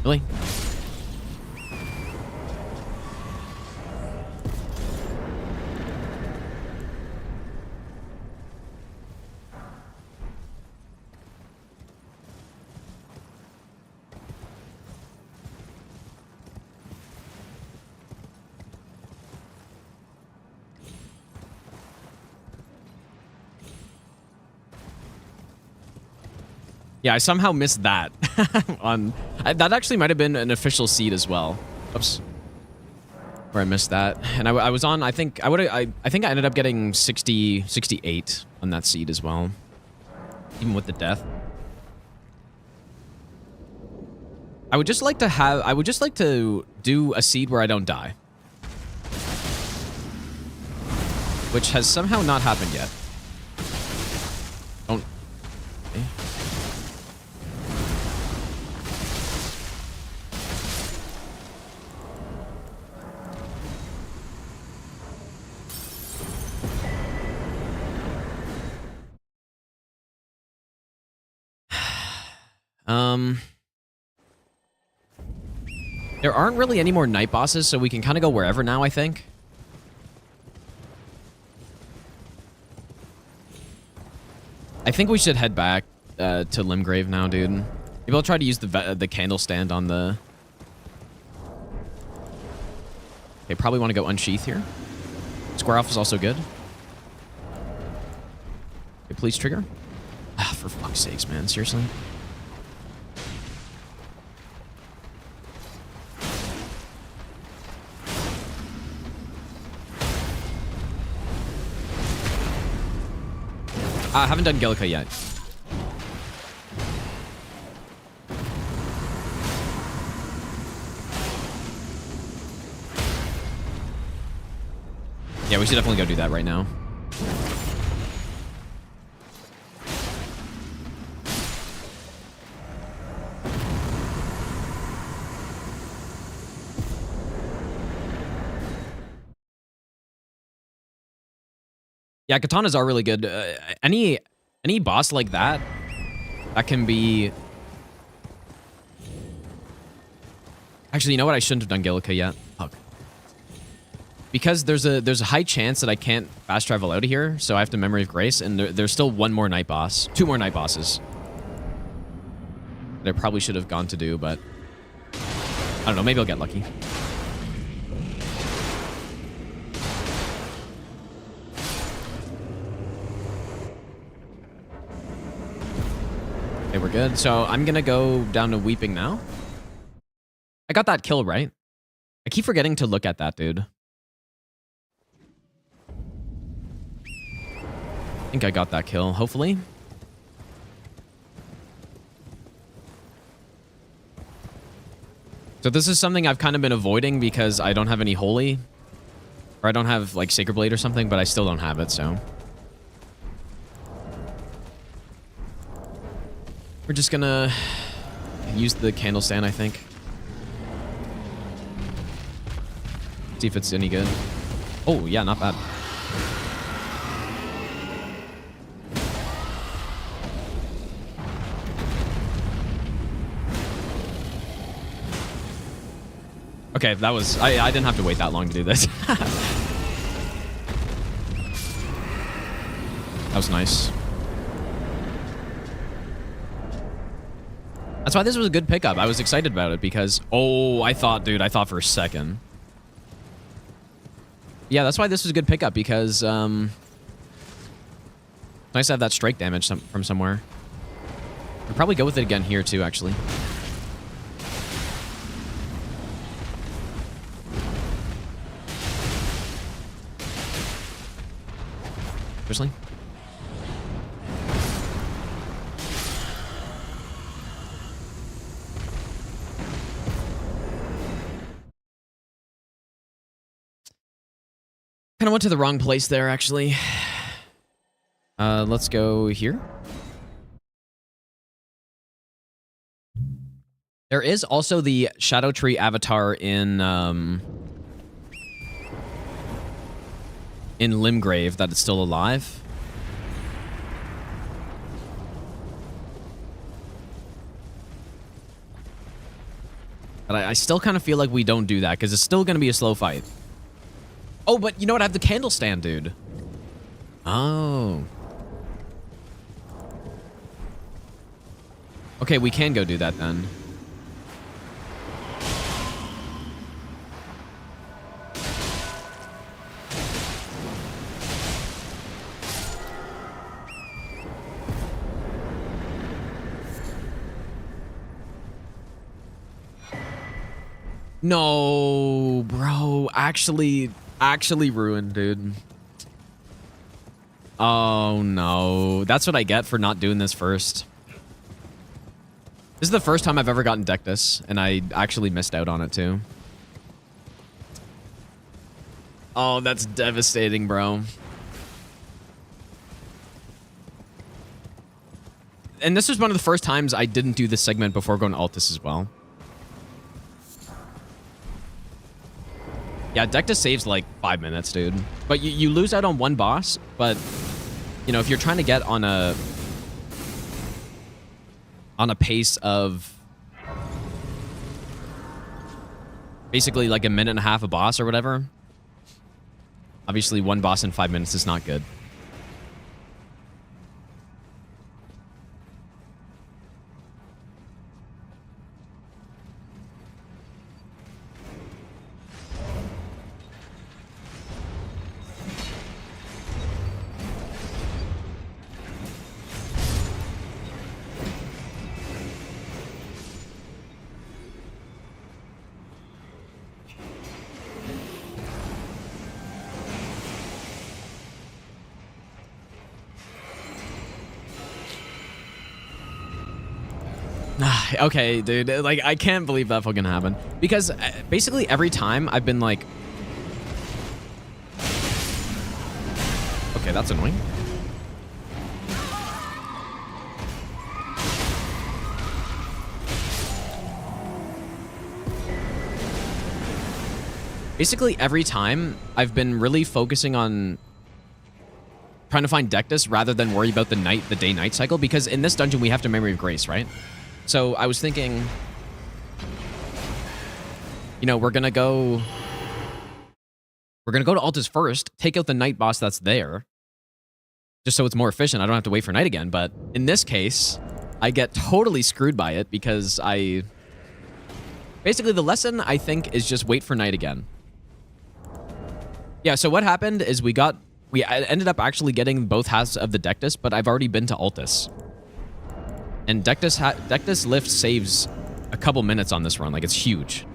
Really? Yeah, I somehow missed that. That actually might have been an official seed as well. Oops. Where I missed that. And I was on, I think I think I ended up getting 68 on that seed as well. Even with the death. I would just like to do a seed where I don't die. Which has somehow not happened yet. Don't... Okay. There aren't really any more night bosses, so we can kind of go wherever now, I think. I think we should head back to Limgrave now, dude. Maybe I'll try to use the candle stand on the... Okay, probably want to go unsheath here. Square off is also good. Okay, please trigger. Ah, for fuck's sakes, man. Seriously? I haven't done Gelica yet. Yeah, we should definitely go do that right now. Yeah, katanas are really good. Any boss like that can be... Actually, you know what? I shouldn't have done Gelica yet. Fuck. Because there's a high chance that I can't fast travel out of here, so I have to Memory of Grace, and there's still one more night boss. 2 more night bosses. That I probably should have gone to do, but... I don't know, maybe I'll get lucky. Okay, we're good. So I'm gonna go down to Weeping now. I got that kill, right? I keep forgetting to look at that, dude. I think I got that kill, hopefully. So this is something I've kind of been avoiding because I don't have any Holy. Or I don't have, like, Sacred Blade or something, but I still don't have it, so... We're just gonna use the candle stand, I think. See if it's any good. Oh, yeah, not bad. Okay, that was... I didn't have to wait that long to do this. That was nice. That's why this was a good pickup. I was excited about it because... Oh, I thought for a second. Yeah, that's why this was a good pickup because... Nice to have that strike damage from somewhere. I'll probably go with it again here too, actually. Seriously? Kind of went to the wrong place there, actually. Let's go here. There is also the Shadow Tree avatar in Limgrave that is still alive. But I still kind of feel like we don't do that because it's still going to be a slow fight. Oh, but you know what? I have the candle stand, dude. Oh. Okay, we can go do that then. No, bro. Actually ruined, dude. Oh, no. That's what I get for not doing this first. This is the first time I've ever gotten Deathless, and I actually missed out on it, too. Oh, that's devastating, bro. And this was one of the first times I didn't do this segment before going to Altus as well. Yeah, Deathless saves like 5 minutes, dude. But you lose out on one boss, but, you know, if you're trying to get on a on a pace of basically like a minute and a half a boss or whatever. Obviously, one boss in 5 minutes is not good. Okay, dude, like, I can't believe that fucking happened. Because basically every time I've been like... Okay, that's annoying. Basically every time I've been really focusing on trying to find Deathless rather than worry about the day-night cycle, because in this dungeon we have to Memory of Grace, right? So I was thinking, you know, we're gonna go to Altus first, take out the night boss that's there, just so it's more efficient. I don't have to wait for night again. But in this case, I get totally screwed by it because basically the lesson I think is just wait for night again. Yeah. So what happened is we ended up actually getting both halves of the Deathless, but I've already been to Altus. And Deathless lift saves a couple minutes on this run. Like, it's huge.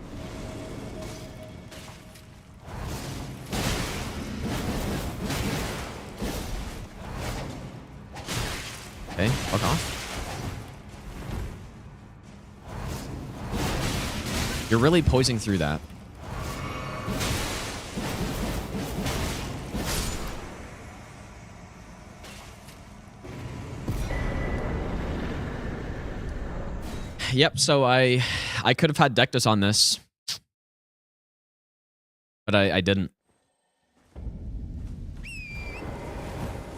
Okay, fuck off. You're really poising through that. Yep, so I could have had Deathless on this, but I didn't.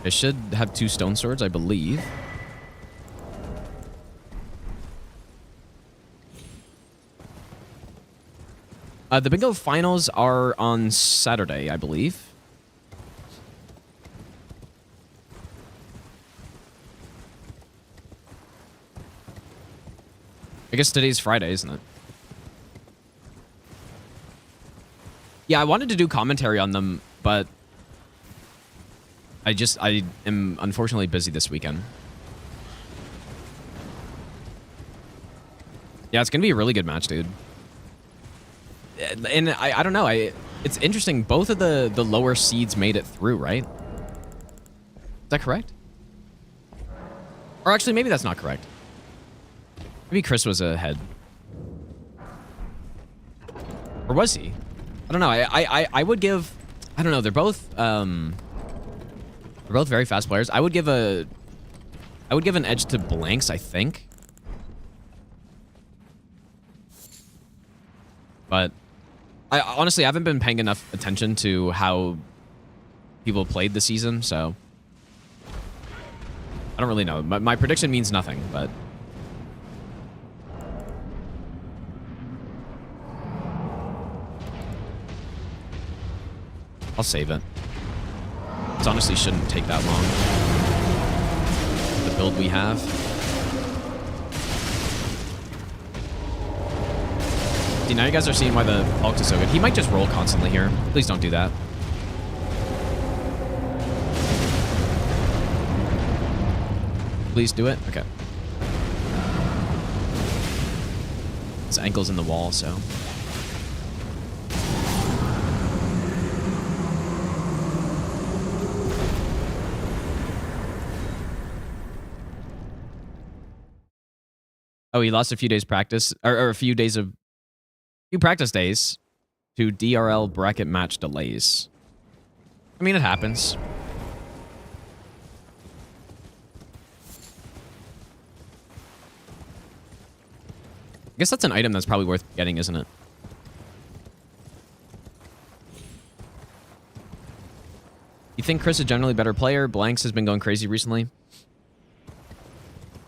I should have 2 stone swords, I believe. The bingo finals are on Saturday, I believe. I guess today's Friday, isn't it? Yeah, I wanted to do commentary on them, but I am unfortunately busy this weekend. Yeah, it's gonna be a really good match, dude. And I don't know, it's interesting, both of the lower seeds made it through, right? Is that correct? Or actually, maybe that's not correct. Maybe Chris was ahead. Or was he? I don't know. I would give... I don't know. They're both very fast players. I would give an edge to Blanks, I think. But I honestly haven't been paying enough attention to how people played the season, so I don't really know. My prediction means nothing, but I'll save it. It honestly shouldn't take that long. The build we have. See, now you guys are seeing why the Hulk is so good. He might just roll constantly here. Please don't do that. Please do it? Okay. His ankle's in the wall, so... Oh, he lost a few days practice, or a few practice days to DRL bracket match delays. I mean, it happens. I guess that's an item that's probably worth getting, isn't it? You think Chris is generally a better player? Blanks has been going crazy recently.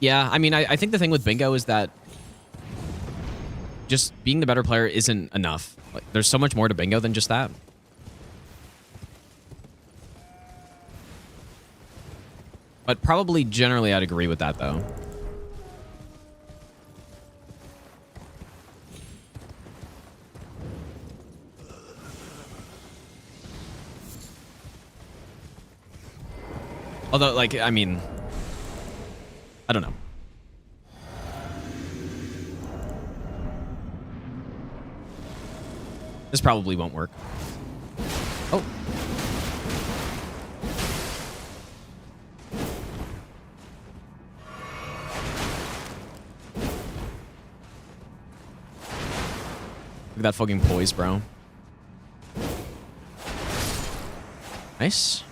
Yeah, I mean, I think the thing with bingo is that just being the better player isn't enough. Like, there's so much more to bingo than just that. But probably generally I'd agree with that, though. Although, like, I mean, I don't know. This probably won't work. Oh. Look at that fucking poise, bro. Nice.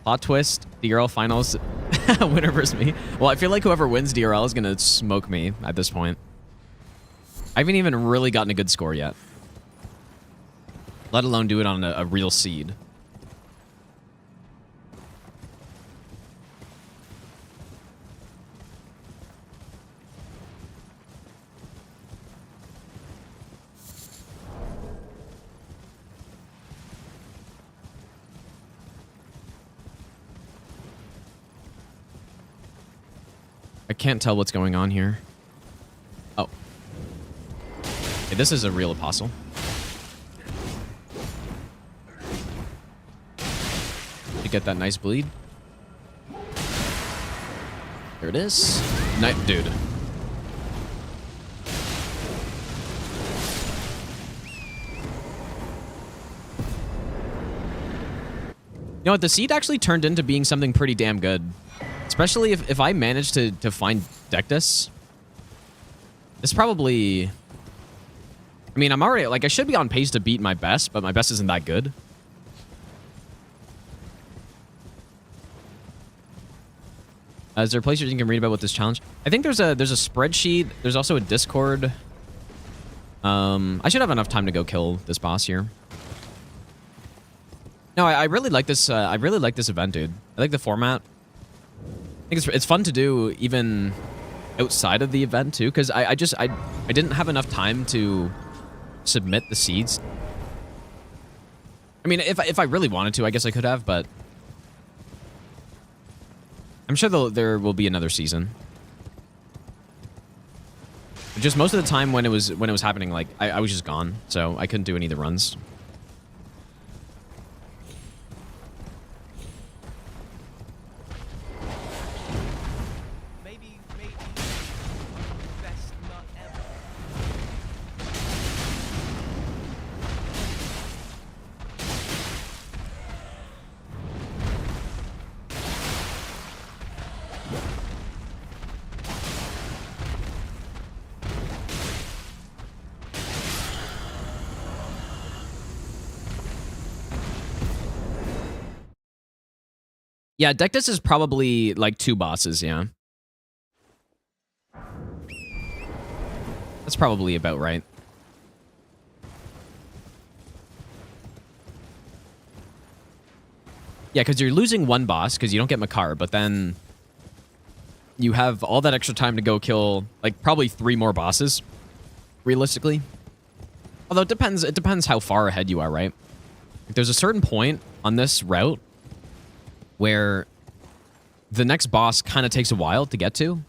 Plot twist, DRL finals, winner versus me. Well, I feel like whoever wins DRL is gonna smoke me at this point. I haven't even really gotten a good score yet. Let alone do it on a real seed. I can't tell what's going on here. Oh. Okay, this is a real apostle. You get that nice bleed. There it is. Dude. You know what? The seed actually turned into being something pretty damn good. Especially if I manage to find Deathless. It's probably... I mean, I'm already... Like, I should be on pace to beat my best, but my best isn't that good. Is there a place you can read about what this challenge? I think there's a spreadsheet. There's also a Discord. I should have enough time to go kill this boss here. No, I really like this. I really like this event, dude. I like the format. I think it's fun to do even outside of the event too, because I didn't have enough time to submit the seeds. I mean, if I really wanted to, I guess I could have, but I'm sure there will be another season. Just most of the time when it was happening, like I was just gone, so I couldn't do any of the runs. Maybe best not ever. Yeah, Deathless is probably like 2 bosses, yeah. That's probably about right. Yeah, because you're losing 1 boss because you don't get Makar, but then you have all that extra time to go kill like probably 3 more bosses, realistically. Although it depends how far ahead you are, right? Like, there's a certain point on this route where the next boss kind of takes a while to get to.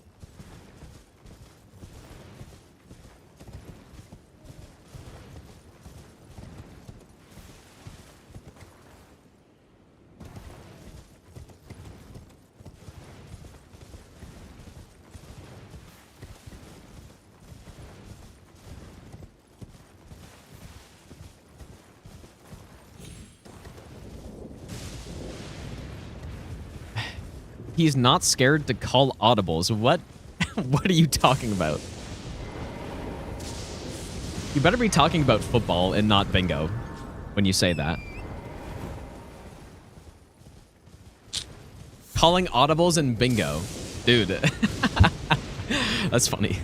He's not scared to call audibles. What? What are you talking about? You better be talking about football and not bingo when you say that. Calling audibles and bingo. Dude. That's funny.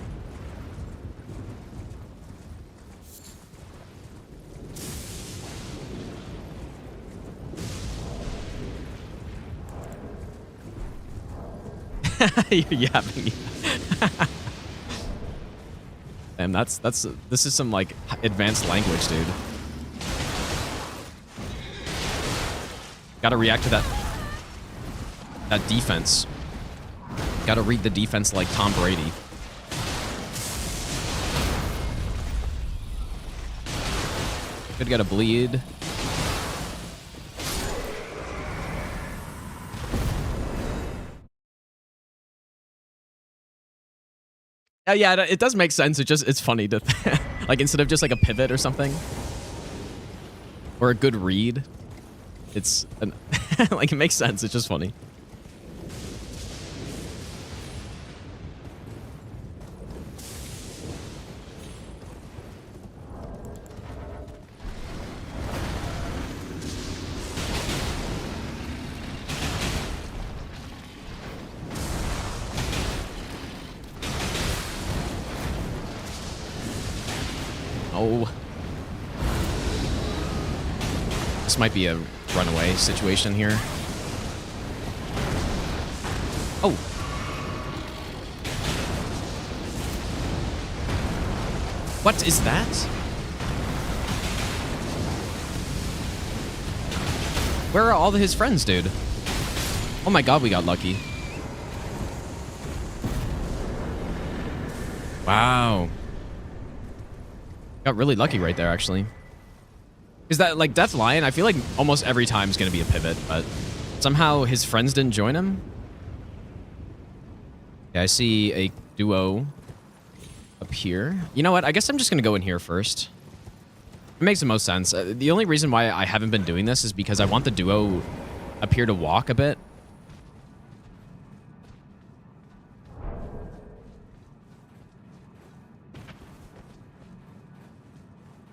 You're yapping. Damn, this is some like advanced language, dude. Gotta react to that defense. Gotta read the defense like Tom Brady. Could get a bleed. Yeah, it does make sense. It's funny to like instead of just like a pivot or something or a good read, it's like it makes sense. It's just funny. Oh. This might be a runaway situation here. Oh. What is that? Where are all of his friends, dude? Oh my god, we got lucky. Wow. Got really lucky right there, actually. Is that, like, Death Lion? I feel like almost every time is going to be a pivot, but somehow his friends didn't join him? Yeah, I see a duo up here. You know what? I guess I'm just going to go in here first. It makes the most sense. The only reason why I haven't been doing this is because I want the duo up here to walk a bit.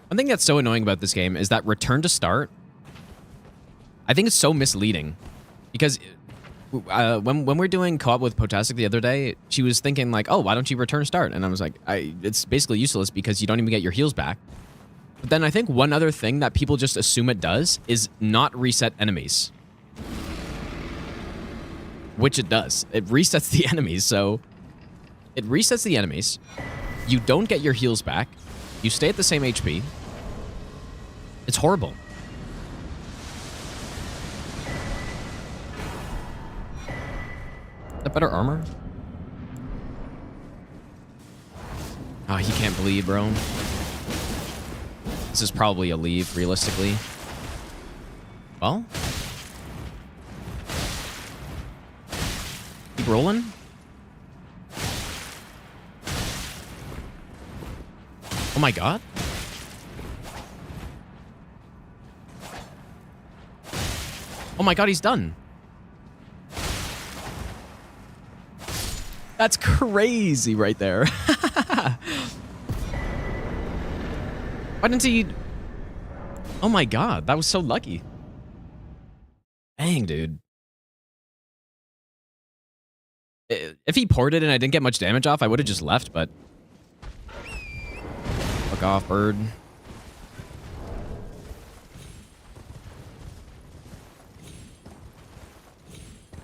One thing that's so annoying about this game is that return to start. I think it's so misleading. Because when we're doing co-op with Potastic the other day, she was thinking like, oh, why don't you return to start? And I was like, it's basically useless because you don't even get your heals back. But then I think one other thing that people just assume it does is not reset enemies. Which it does. It resets the enemies, so... It resets the enemies. You don't get your heals back. You stay at the same HP. It's horrible. Is that better armor? Oh, he can't bleed, bro. This is probably a leave, realistically. Well. Keep rolling. Oh my god. Oh my god, he's done. That's crazy right there. Why didn't he... Oh my god, that was so lucky. Dang, dude. If he ported and I didn't get much damage off, I would have just left, but... Fuck off, bird.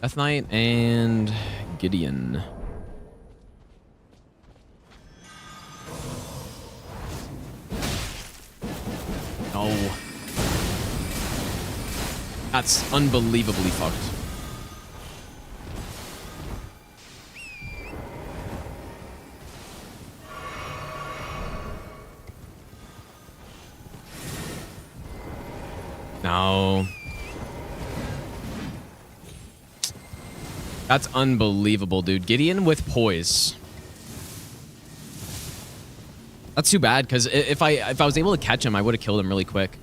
Death Knight and Gideon. No. That's unbelievably fucked. No. That's unbelievable, dude. Gideon with poise. That's too bad, because if I was able to catch him, I would have killed him really quick.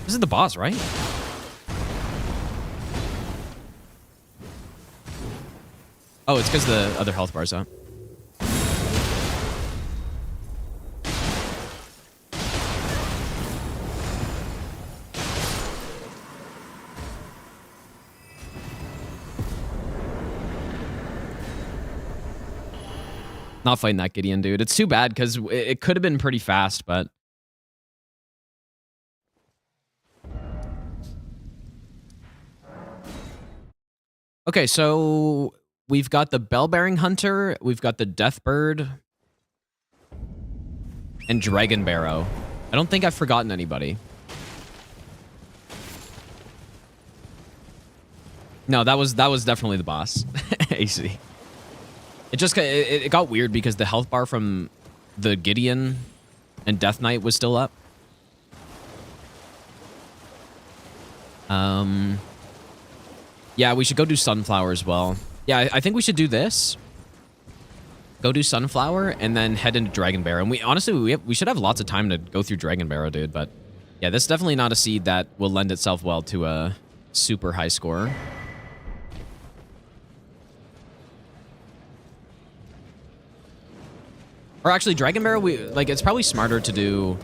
This is the boss, right? Oh, it's because the other health bar's up. Not fighting that Gideon, dude. It's too bad because it could have been pretty fast, but... Okay, so we've got the Bell-bearing Hunter, we've got the Deathbird, and Dragonbarrow. I don't think I've forgotten anybody. No, that was definitely the boss. AC. It got weird because the health bar from the Gideon and Death Knight was still up. Yeah, we should go do Sunflower as well. Yeah, I think we should do this. Go do Sunflower and then head into Dragonbarrow. And we honestly we should have lots of time to go through Dragonbarrow, dude. But yeah, this is definitely not a seed that will lend itself well to a super high score. Or actually, Dragonbarrow, it's probably smarter to do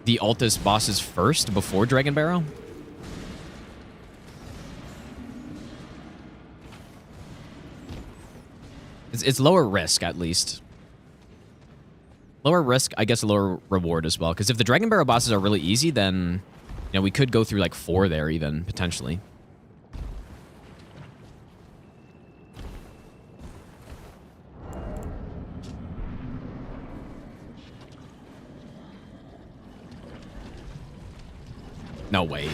the Altus bosses first before Dragonbarrow. It's lower risk, at least. Lower risk, I guess, lower reward as well. Because if the Dragonbarrow bosses are really easy, then we could go through like 4 there even, potentially. No way.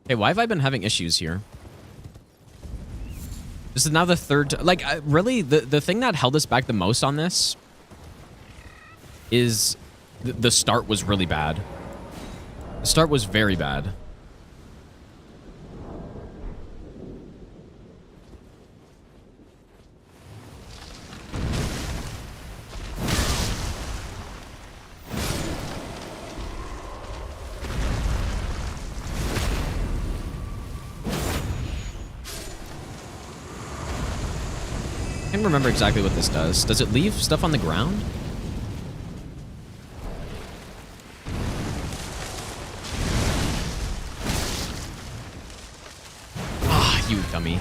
Hey, why have I been having issues here? This is now the third... really, the thing that held us back the most on this is the start was really bad. The start was very bad. I can't remember exactly what this does. Does it leave stuff on the ground? Ah, you dummy.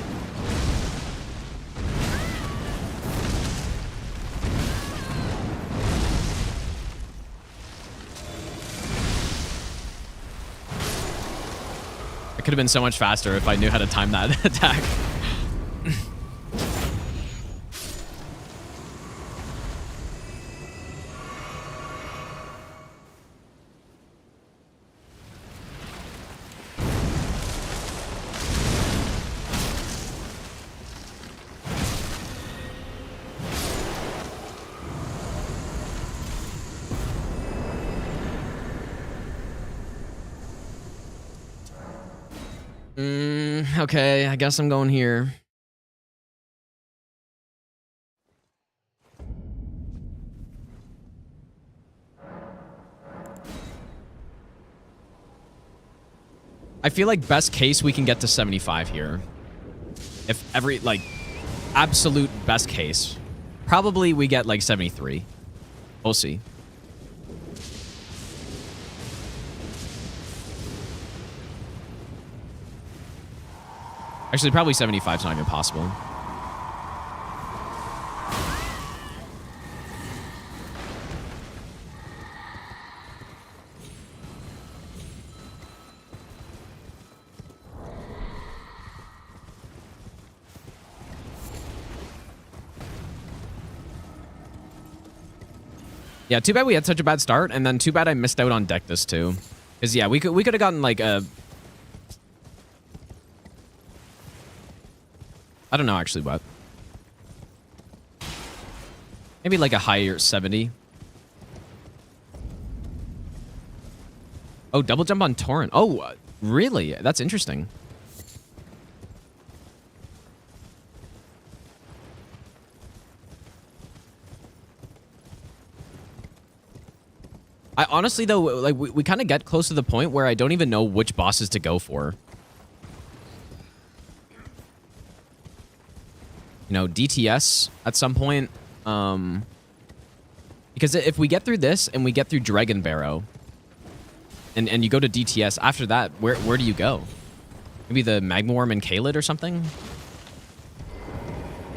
It could have been so much faster if I knew how to time that attack. Okay, I guess I'm going here. I feel like best case we can get to 75 here. If absolute best case. Probably we get like 73. We'll see. Actually, probably 75 is not even possible. Yeah, too bad we had such a bad start, and then too bad I missed out on Deathless too. Because yeah, we could have gotten like a... I don't know actually what. Maybe like a higher 70. Oh, double jump on Torrent. Oh, really? That's interesting. I honestly, though, like we kind of get close to the point where I don't even know which bosses to go for. You know, DTS at some point. Because if we get through this and we get through Dragonbarrow, and you go to DTS, after that, where do you go? Maybe the Magma Wyrm and Caelid or something?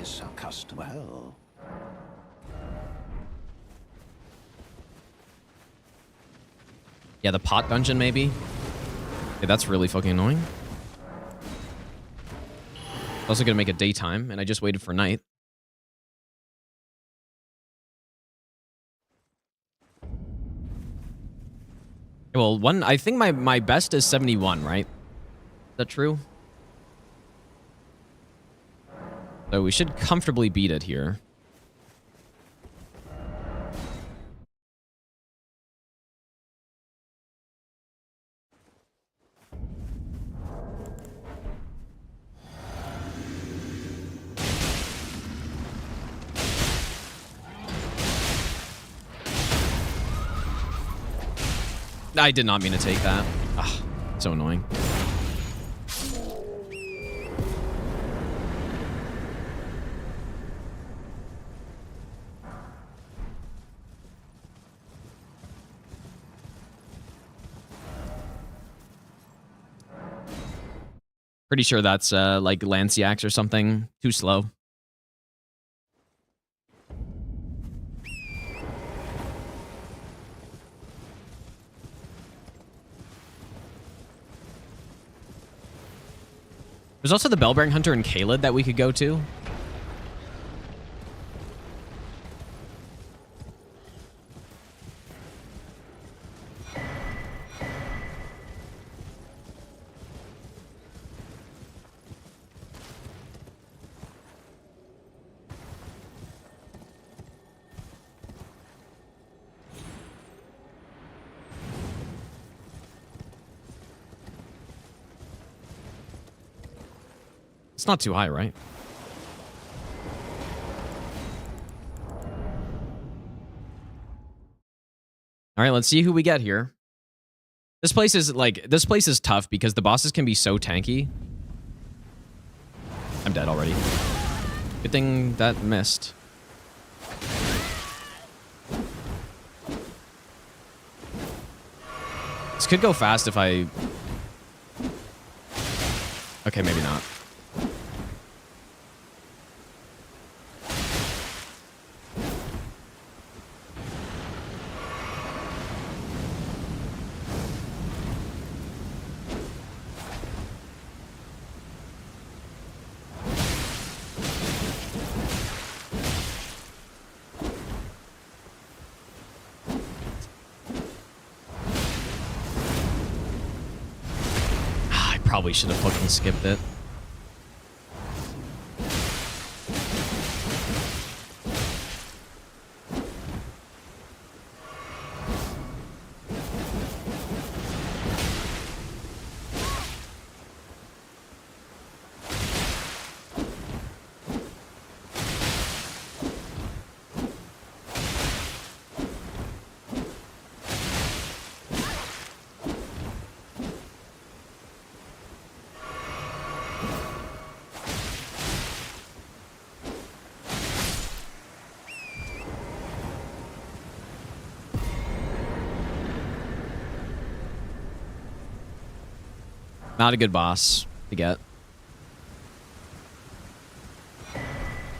Is accustomed well. Yeah, the pot dungeon, maybe? Okay, that's really fucking annoying. It's also gonna make it daytime, and I just waited for night. Well, I think my best is 71, right? Is that true? So we should comfortably beat it here. I did not mean to take that. Ugh, so annoying. Pretty sure that's like Lanciax or something. Too slow. There's also the Bellbearing Hunter and Caelid that we could go to. It's not too high, right? All right, let's see who we get here. This place is tough because the bosses can be so tanky. I'm dead already. Good thing that missed. This could go fast if I... Okay, maybe not. Probably should have fucking skipped it. Not a good boss to get.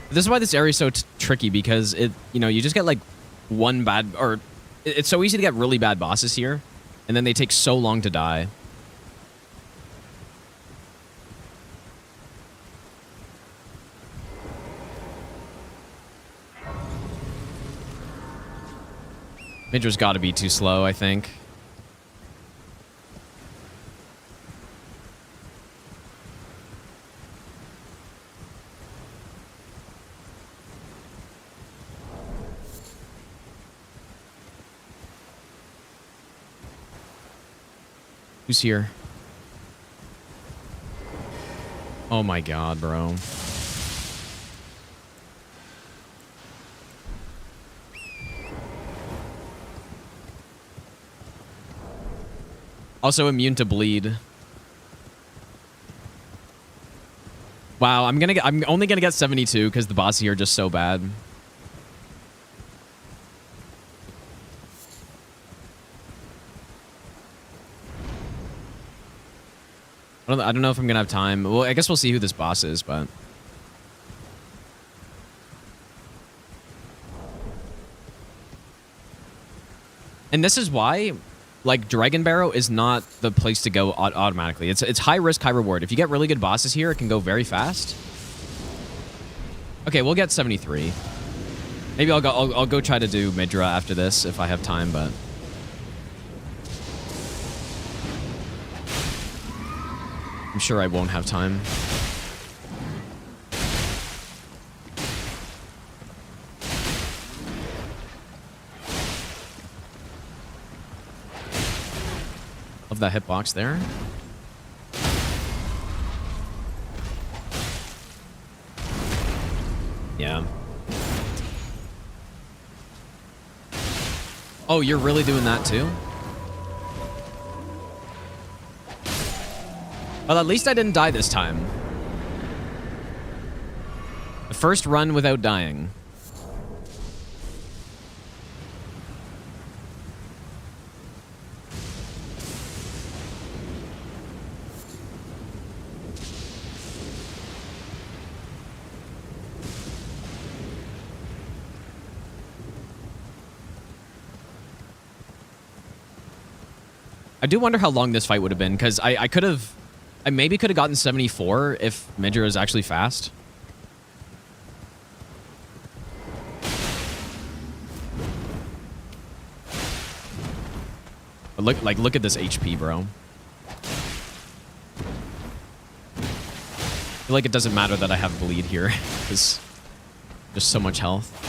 This is why this area is so tricky, because you just get like one bad, or it's so easy to get really bad bosses here, and then they take so long to die. Midra's got to be too slow, I think. Who's here? Oh my god, bro. Also immune to bleed. Wow, I'm only gonna get 72 because the bosses here are just so bad. I don't know if I'm gonna have time. Well, I guess we'll see who this boss is, but and this is why, like, Dragonbarrow is not the place to go automatically. It's high risk, high reward. If you get really good bosses here, it can go very fast. Okay, we'll get 73. Maybe I'll go try to do Midra after this if I have time, but I'm sure I won't have time. Love that hitbox there. Yeah. Oh, you're really doing that too? Well, at least I didn't die this time. The first run without dying. I do wonder how long this fight would have been, because I could have... I maybe could have gotten 74 if Midra is actually fast. But look at this HP, bro. I feel like it doesn't matter that I have bleed here, because there's so much health.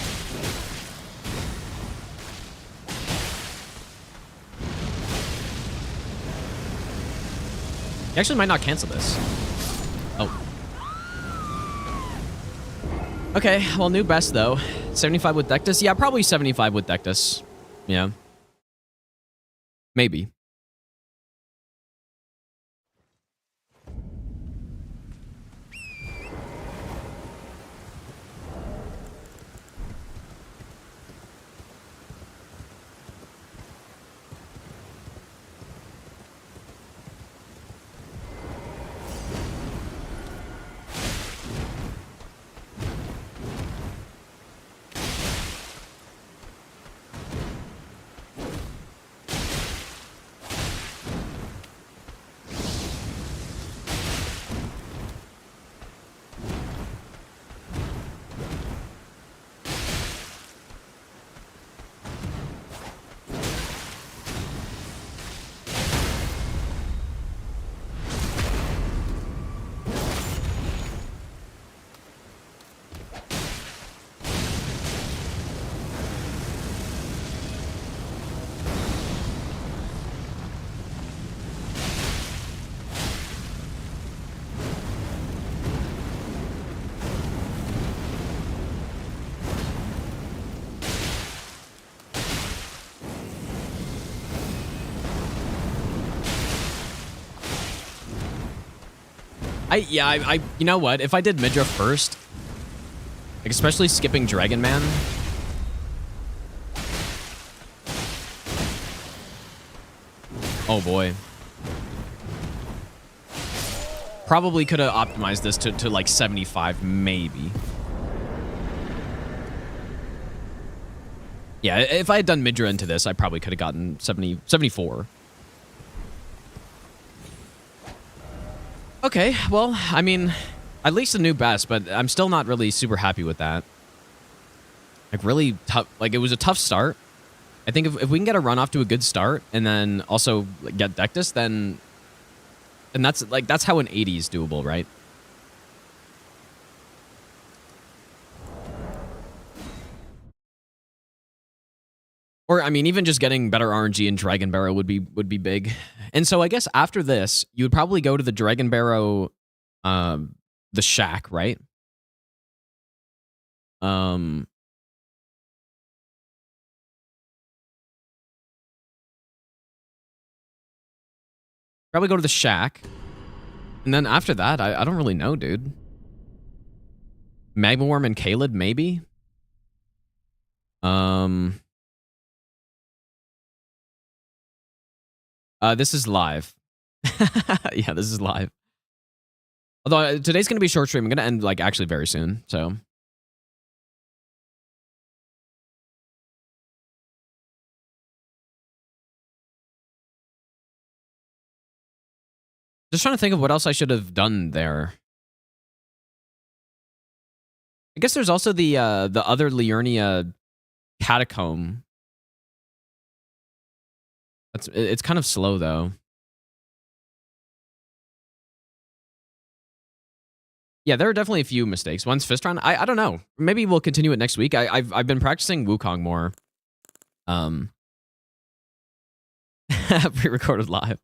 You actually might not cancel this. Oh. Okay, well, new best, though. 75 with Deathless? Yeah, probably 75 with Deathless. Yeah. Maybe. You know what? If I did Midra first, like especially skipping Dragon Man, oh boy, probably could have optimized this to like 75, maybe. Yeah, if I had done Midra into this, I probably could have gotten 74. Okay, well, I mean, at least a new best, but I'm still not really super happy with that. Like, really tough. Like, it was a tough start. I think if we can get a run off to a good start and then also get Deathless, then that's how an 80 is doable, right? Or I mean, even just getting better RNG in Dragonbarrow would be big. And so I guess after this, you would probably go to the Dragonbarrow, the shack, right? Probably go to the shack. And then after that, I don't really know, dude. Magma Wyrm and Caelid, maybe? This is live. Yeah, this is live. Although today's going to be a short stream. I'm going to end, like, actually very soon, so... Just trying to think of what else I should have done there. I guess there's also the other Liurnia catacomb. It's kind of slow though. Yeah, there are definitely a few mistakes. One's Fistron. I don't know. Maybe we'll continue it next week. I've been practicing Wukong more. Pre-recorded live.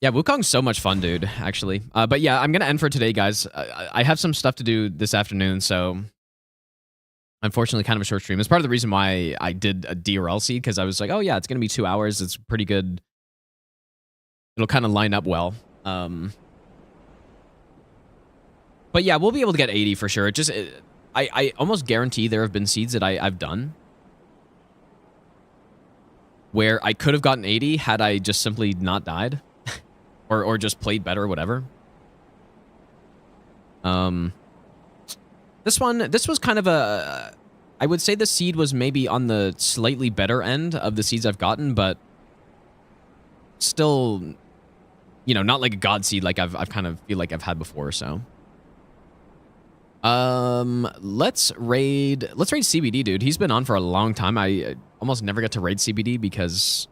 Yeah, Wukong's so much fun, dude, actually. But yeah, I'm going to end for today, guys. I have some stuff to do this afternoon, so unfortunately kind of a short stream. It's part of the reason why I did a DRL seed, because I was like, oh yeah, it's going to be 2 hours. It's pretty good. It'll kind of line up well. But yeah, we'll be able to get 80 for sure. I almost guarantee there have been seeds that I've done where I could have gotten 80 had I just simply not died. Or just played better, whatever. This was kind of a... I would say the seed was maybe on the slightly better end of the seeds I've gotten, but still, you know, not like a god seed like I've kind of feel like I've had before, so. Let's raid CBD, dude. He's been on for a long time. I almost never get to raid CBD because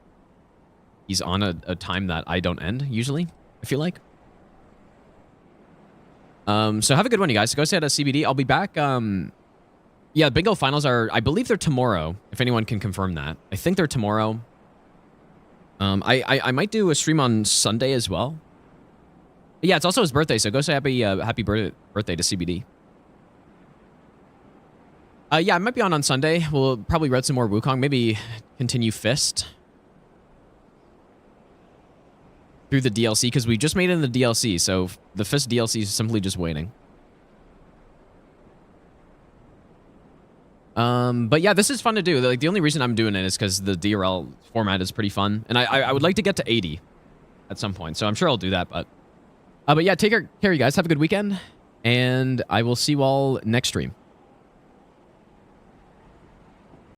he's on a time that I don't end, usually, I feel like. So have a good one, you guys. So go say at a CBD. I'll be back. Yeah, bingo finals are, I believe they're tomorrow, if anyone can confirm that. I think they're tomorrow. I might do a stream on Sunday as well. But yeah, it's also his birthday, so go say happy birthday to CBD. Yeah, I might be on Sunday. We'll probably read some more Wukong. Maybe continue Fist through the DLC, because we just made it in the DLC, so the Fist DLC is simply just waiting. But yeah, this is fun to do. Like, the only reason I'm doing it is because the DRL format is pretty fun, and I would like to get to 80 at some point, so I'm sure I'll do that. But yeah, take care, you guys. Have a good weekend, and I will see you all next stream.